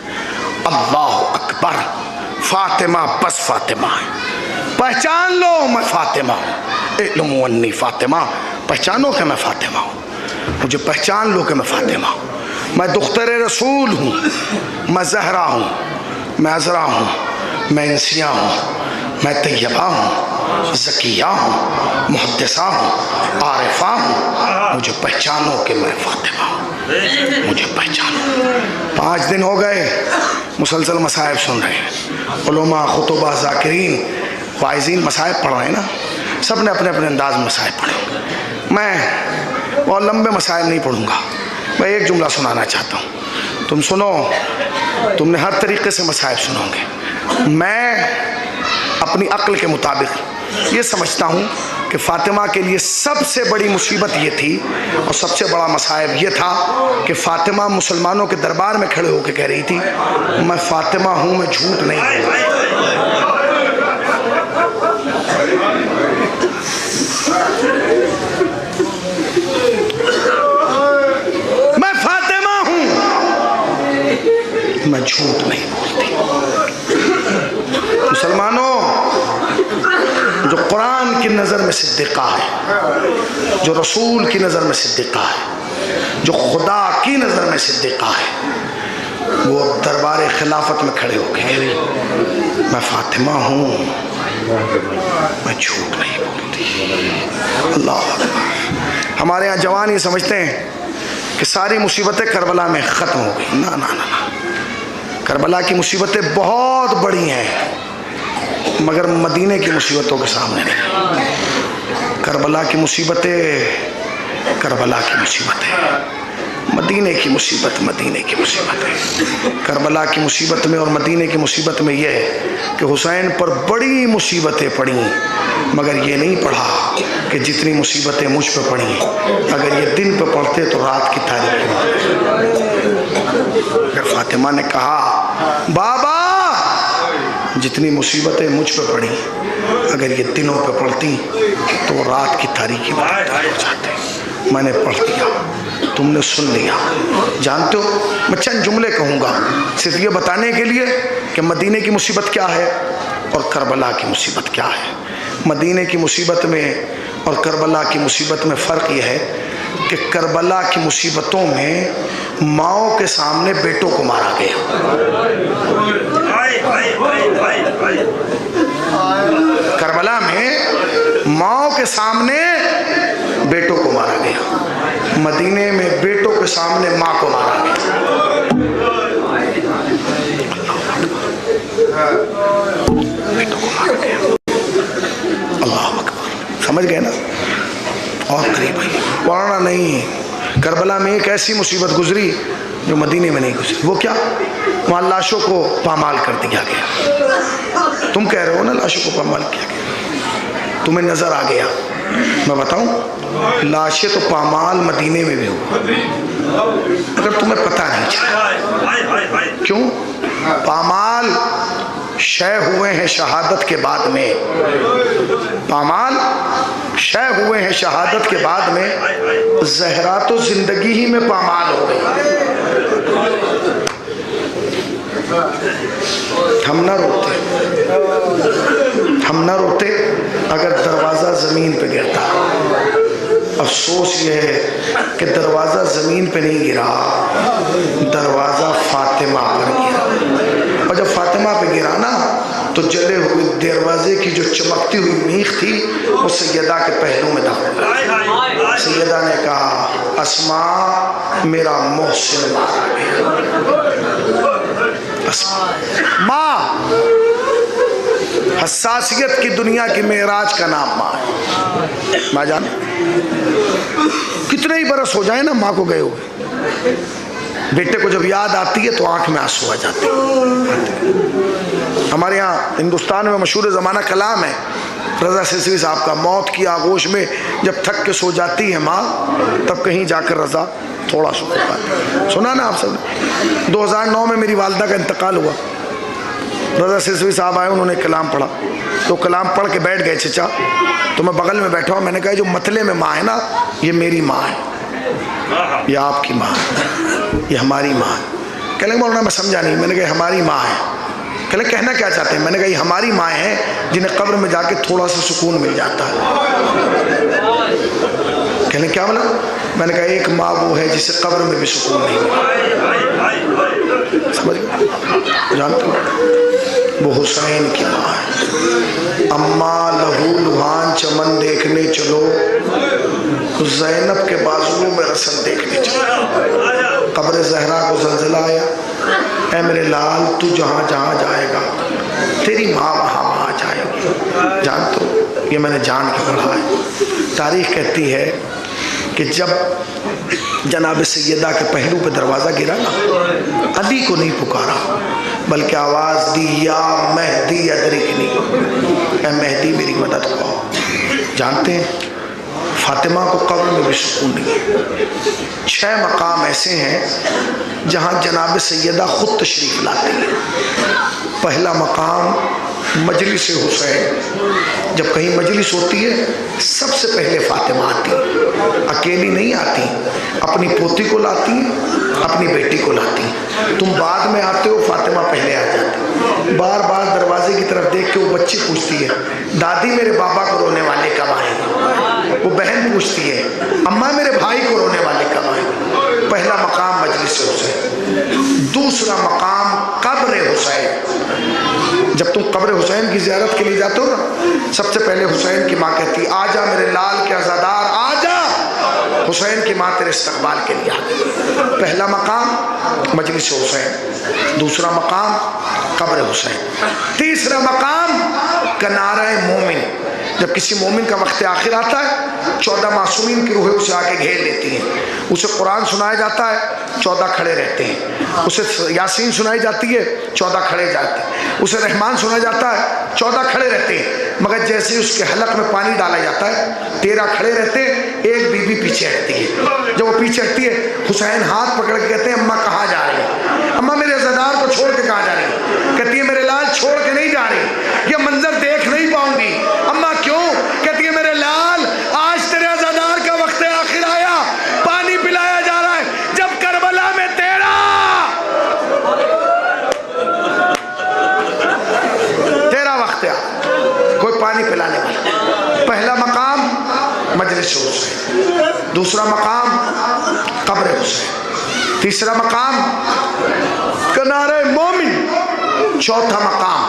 अल्लाह अकबर, फातिमा बस फातिमा है, पहचान लो मैं फातिमा हूँ। इल्मु अन्नी फातिमा, पहचानो कि मैं फातिमा हूँ, मुझे पहचान लो कि मैं फातिमा हूँ। मैं दुख्तर रसूल हूँ, मैं जहरा हूँ, मैं अजरा हूँ, मैं इंसिया हूँ, मैं तैयबा हूँ, ज़किया हूँ, मुहद्दिसा हूँ, आरिफा हूँ। मुझे पहचानो कि मैं फातिमा हूँ, मुझे पहचानो। 5 दिन हो गए मुसलसल मसाइब सुन रहे हैं, उलमा, खुतबा, ज़ाकिरीन, वाइज़ीन मसाइब पढ़ रहे हैं ना, सब ने अपने अपने अंदाज में मसाइब पढ़े। मैं बहुत लंबे मसाइब नहीं पढ़ूँगा, मैं एक जुमला सुनाना चाहता हूँ, तुम सुनो। तुमने हर तरीक़े से मसाइब सुनोगे। मैं अपनी अक्ल के मुताबिक ये समझता हूँ कि फ़ातिमा के लिए सबसे बड़ी मुसीबत ये थी और सबसे बड़ा मसाइब ये था कि फ़ातिमा मुसलमानों के दरबार में खड़े होकर कह रही थी, मैं फ़ातिमा हूँ, मैं झूठ नहीं बोलूँ। मैं फ़ातिमा हूँ, मैं झूठ नहीं बोलती। मुसलमानों, जो कुरान की नज़र में सिद्दीक़ा है, जो रसूल की नज़र में सिद्दीक़ा है, जो खुदा की नज़र में सिद्दीक़ा है, वो दरबार खिलाफत में खड़े हो गए, मैं फ़ातिमा हूँ, मैं झूठ नहीं बोलती। अल्लाह अकबर। हमारे यहाँ जवान ये समझते हैं कि सारी मुसीबतें करबला में ख़त्म हो गई। ना ना ना ना, करबला की मुसीबतें बहुत बड़ी हैं, मगर मदीने की मुसीबतों के सामने नहीं। करबला की मुसीबतें, करबला की मुसीबतें, मदीने की मुसीबत, मदीने की मुसीबत है। करबला की मुसीबत में और मदीने की मुसीबत में यह है कि हुसैन पर बड़ी मुसीबतें पड़ी, मगर ये नहीं पढ़ा कि जितनी मुसीबतें मुझ पर पड़ी, अगर ये दिन पे पढ़ते तो रात की तारीख होती। अगर फातिमा ने कहा, बाबा जितनी मुसीबतें मुझ पर पड़ी, अगर ये दिनों पे पढ़ती तो रात की तारीखी हो जाती। मैंने पढ़ दिया, तुमने सुन लिया। जानते हो, मैं चंद जुमले कहूँगा सिर्फ ये बताने के लिए कि मदीने की मुसीबत क्या है और करबला की मुसीबत क्या है। मदीने की मुसीबत में और करबला की मुसीबत में फ़र्क यह है कि करबला की मुसीबतों में माओ के सामने बेटों को मारा गया, करबला में माओ के सामने बेटों को मारा गया, मदीने में बेटों के सामने माँ को मारा गया। बेटों को मारा गया। अल्लाह अकबर। समझ गए ना? और करीब भाई वरना नहीं, करबला में एक ऐसी मुसीबत गुजरी जो मदीने में नहीं गुजरी। वो क्या? वहाँ लाशों को पामाल कर दिया गया। तुम कह रहे हो ना लाशों को पामाल किया गया, तुम्हें नजर आ गया। मैं बताऊं, लाशें तो पामाल मदीने में भी हुआ, अगर तुम्हें पता नहीं चला। क्यों? पामाल शय हुए हैं शहादत के बाद में, पामाल शय हुए हैं शहादत के बाद में। जहरा तो जिंदगी ही में पामाल हो गई। हम ना रोते, हम ना रोते अगर दरवाज़ा ज़मीन पे गिरता। अफसोस ये है कि दरवाज़ा ज़मीन पे नहीं गिरा, दरवाज़ा फातिमा पर गिरा। और जब फातिमा पे गिरा ना तो जले हुए दरवाजे की जो चमकती हुई मीख थी वो सैयदा के पहलू में दखल। सैयदा ने कहा, अस्मा मेरा मोहसिन मारा गया। माँ, हसासियत की दुनिया की मेराज का नाम माँ है। माँ जाने कितने ही बरस हो जाए ना माँ को गए हुए, बेटे को जब याद आती है तो आंख में आंसू आ जाते हैं। हमारे यहाँ हिंदुस्तान में मशहूर ज़माना कलाम है रज़ा सिसवी साहब का, मौत की आगोश में जब थक के सो जाती है माँ, तब कहीं जाकर रज़ा थोड़ा सुकून पाती। सुना ना आप सब? 2009 में मेरी वालदा का इंतकाल हुआ। रज़ा सिसवी साहब आए, उन्होंने कलाम पढ़ा, तो कलाम पढ़ के बैठ गए चचा, तो मैं बगल में बैठा हूँ, मैंने कहा जो मतले में माँ है ना, ये मेरी माँ है, ये आपकी माँ है, ये हमारी माँ है। कहने मौलाना मैं समझा नहीं। मैंने कहा हमारी माँ है। कहने कहना क्या चाहते हैं? मैंने कहा ये हमारी माँ है जिन्हें कब्र में जाके थोड़ा सा सुकून मिल जाता है। कहने क्या बोला? मैंने कहा एक माँ वो है जिसे कब्र में भी सुकून नहीं मिलता। समझ गए? जानते हो वो हुसैन की माँ है। अम्मा लहू लुहान चमन देखने चलो, ज़ैनब के बाजुओं में रसन देखने चलो। कब्र ज़हरा को ज़लज़ला आया, ऐ मेरे लाल तू जहाँ जहाँ जाएगा तेरी माँ वहाँ वहाँ जाएगी। जानते हो ये मैंने जान के पढ़ा है। तारीख कहती है कि जब जनाब सैयदा के पहलू पे दरवाज़ा गिरा ना, अली को नहीं पुकारा बल्कि आवाज़ दी या मेहदी अदरिकनी, ऐ मेहदी मेरी मदद करो। जानते हैं फातिमा को कब्र में भी सुकून नहीं है। 6 मकाम ऐसे हैं जहाँ जनाब सैयदा खुद तशरीफ़ लाती है। पहला मकाम मजलिस हुसैन, जब कहीं मजलिस होती है सबसे पहले फातिमा आती है। अकेली नहीं आती, अपनी पोती को लाती है, अपनी बेटी को लाती है। तुम बाद में आते हो, फातिमा पहले आ जाती। बार बार दरवाजे की तरफ देख के वो बच्ची पूछती है दादी मेरे बाबा को रोने वाले कब आएंगे। वो बहन पूछती है अम्मा मेरे भाई को रोने वाले कब आएंगे। पहला मकाम मजलिस हुसैन। दूसरा मकाम कब्र हुसैन। जब तुम कब्र हुसैन की ज़ियारत के लिए जाते हो ना, सबसे पहले हुसैन की माँ कहती है आजा मेरे लाल के अज़ादार आजा। हुसैन की माँ तेरे इस्तकबाल के लिए आ गई। पहला मकाम मजलिस हुसैन, दूसरा मकाम कब्र हुसैन, तीसरा मकाम कनारा मोमिन। जब किसी मोमिन का वक्त आखिर आता है, 14 मासूमीन की रूहें उसे आके घेर लेती हैं। उसे कुरान सुनाया जाता है, 14 खड़े रहते हैं। उसे यासीन सुनाई जाती है, 14 खड़े जाते हैं। उसे रहमान सुनाया जाता है, 14 खड़े रहते हैं। मगर जैसे ही उसके हलक में पानी डाला जाता है, 13 खड़े रहते हैं, एक बीबी पीछे हटती है। जब वो पीछे हटती है, हुसैन हाथ पकड़ के कहते हैं अम्मा कहाँ जा रही है? अम्मा मेरे अज़ादार को छोड़ के कहाँ जा रही है? कहती है मेरे लाल छोड़ के नहीं जा रही, ये मंजर देख नहीं पाऊंगी। अम्मा क्यों? कहती है मेरे लाल आज तेरे अज़ादार का वक्त आखिर आया, पानी पिलाया जा रहा है जब करबला में तेरा वक्त आया, कोई पानी पिलाने वाला। पहला मकाम मजलिस हुसैन, दूसरा मकाम कब्र हुसैन, तीसरा मकाम कनारे मोमिन, चौथा मकाम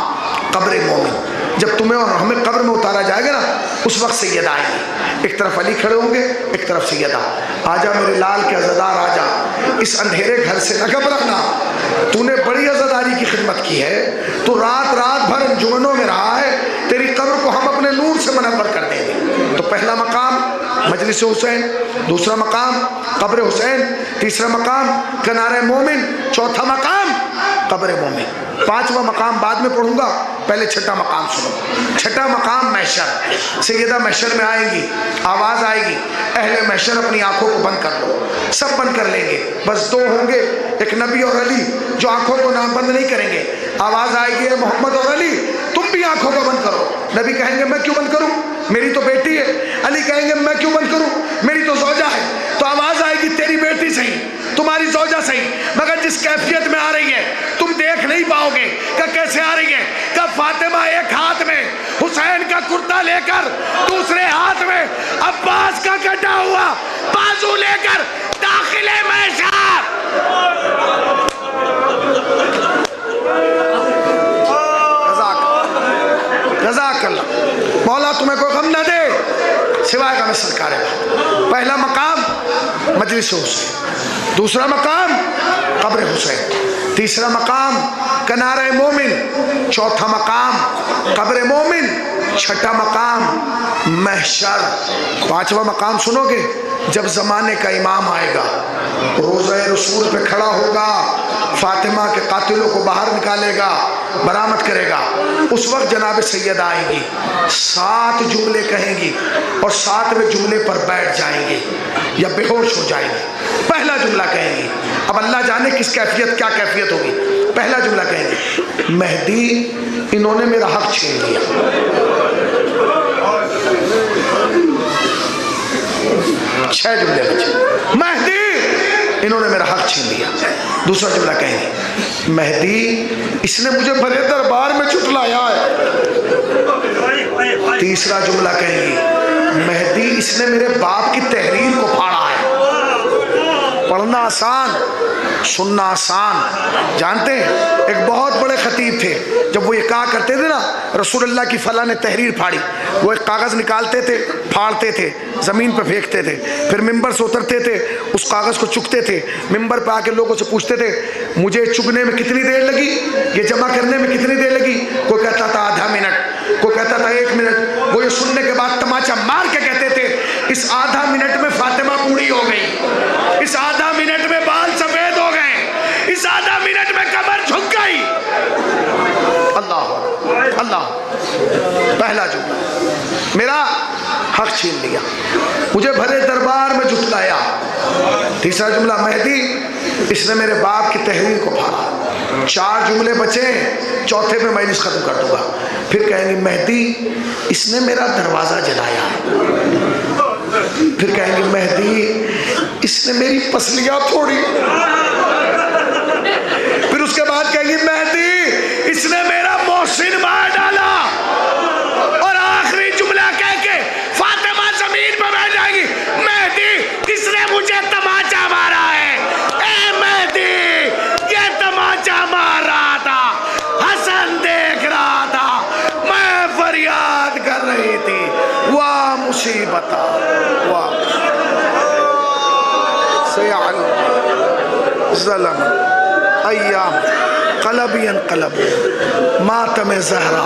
कब्र मोमिन। जब तुम्हें और हमें कब्र में उतारा जाएगा ना, उस वक्त सैयदा आएंगे। एक तरफ अली खड़े होंगे, एक तरफ सैयदा। आजा मेरे लाल के अज़ादार आजा, इस अंधेरे घर से न घबराना, तूने बड़ी अज़ादारी की खिदमत की है, तू रात रात भर अंजुमनों में रहा है, तेरी कब्र को हम अपने नूर से मुनव्वर कर देंगे। तो पहला मकाम मजलिस हुसैन, दूसरा मकाम कब्र हुसैन, तीसरा मकाम कनारे मोमिन, चौथा मकाम कब्र मोमिन। 5वां मकाम बाद में पढ़ूंगा, पहले छठा मकाम सुनो। छठा मकाम महशर। सैयदा महशर में आएंगी, आवाज़ आएगी अहले महशर अपनी आंखों को बंद कर लो। सब बंद कर लेंगे, बस 2 होंगे, एक नबी और अली, जो आंखों को ना बंद नहीं करेंगे। आवाज़ आएगी मोहम्मद और अली तुम भी आंखों को बंद करो। नबी कहेंगे मैं क्यों बंद करूं, मेरी तो बेटी है। अली कहेंगे मैं क्यों बंद करूं, मेरी तो ज़ौजा है। तो आवाज़ आएगी तेरी बेटी सही, तुम्हारी ज़ौजा सही, मगर जिस कैफियत में आ रही है तुम देख नहीं पाओगे। कि कैसे आ रही है? कि फातिमा एक हाथ में हुसैन का कुर्ता लेकर, दूसरे हाथ में अब्बास का कटा हुआ बाजू लेकर दाखिले महशर। जज़ाकल्लाह, मौला तुम्हें कोई गम न दे सिवाय का मैं सरकार है। पहला मकाम मजलिस हुसैन, दूसरा मकाम कब्र हुसैन, तीसरा मकाम कनारे मोमिन, चौथा मकाम कब्र मोमिन, छठा मकाम महशर। 5वां मकाम सुनोगे, जब ज़माने का इमाम आएगा, रोज़े रसूल पे खड़ा होगा, फातिमा के कातिलों को बाहर निकालेगा, बरामद करेगा। उस वक्त जनाब सैयदा आएंगी, 7 जुमले कहेंगी और 7वें जुमले पर बैठ जाएंगे या बेहोश हो जाएंगे। पहला जुमला कहेंगी, अब अल्लाह जाने किस कैफियत क्या कैफियत होगी। पहला जुमला कहेंगे मेहदी इन्होंने मेरा हक छीन लिया। छह जुमले बचे। मेहदी इन्होंने मेरा हक छीन लिया। दूसरा जुमला कहेंगे मेहदी इसने मुझे बड़े दरबार में झुठलाया है। तीसरा जुमला कहेंगे मेहदी इसने मेरे बाप की तहरीर को फाड़ा है। पढ़ना आसान, सुनना आसान। जानते हैं एक बहुत बड़े खतीब थे, जब वो ये कहा करते थे ना रसूलुल्लाह की फला ने तहरीर फाड़ी, वो एक कागज़ निकालते थे, फाड़ते थे, ज़मीन पर फेंकते थे, फिर मिंबर से उतरते थे, उस कागज़ को चुगते थे, मिंबर पर आके लोगों से पूछते थे मुझे चुगने में कितनी देर लगी, ये जमा करने में कितनी देर लगी। कोई कहता था आधा मिनट, कोई कहता था 1 मिनट। वो ये सुनने के बाद तमाचा मार के कहते थे इस आधा मिनट में फातिमा बूढ़ी हो गई, इस आधा मिनट में बाल सफेद हो गए, इस आधा मिनट में कमर झुक गई। अल्लाह अल्लाह। पहला जुमला मेरा हक छीन लिया, मुझे भरे दरबार में झुठलाया। तीसरा जुमला मेहदी इसने मेरे बाप की तहरीर को फाड़ा। 4 जुमले बचे, चौथे में मजलिस खत्म कर दूंगा। फिर कहेंगे मेहदी इसने मेरा दरवाजा जलाया है। फिर कहेंगे मेहदी इसने मेरी पसलियां तोड़ी। फिर उसके बाद कहेंगे मेहदी इसने मेरा मोहसिन मार डाला। और आखिरी जुमला कह के फातिमा जमीन पर बैठ जाएगी, मेहदी इसने मुझे तमाचा मारा है। ए मेहदी ये तमाचा मार रहा था, हसन देख रहा था, मैं फरियाद कर रही थी, वाह मुसीबत वाह सयाल ज़लम अय्याम क़लबियन क़लब मातम ज़हरा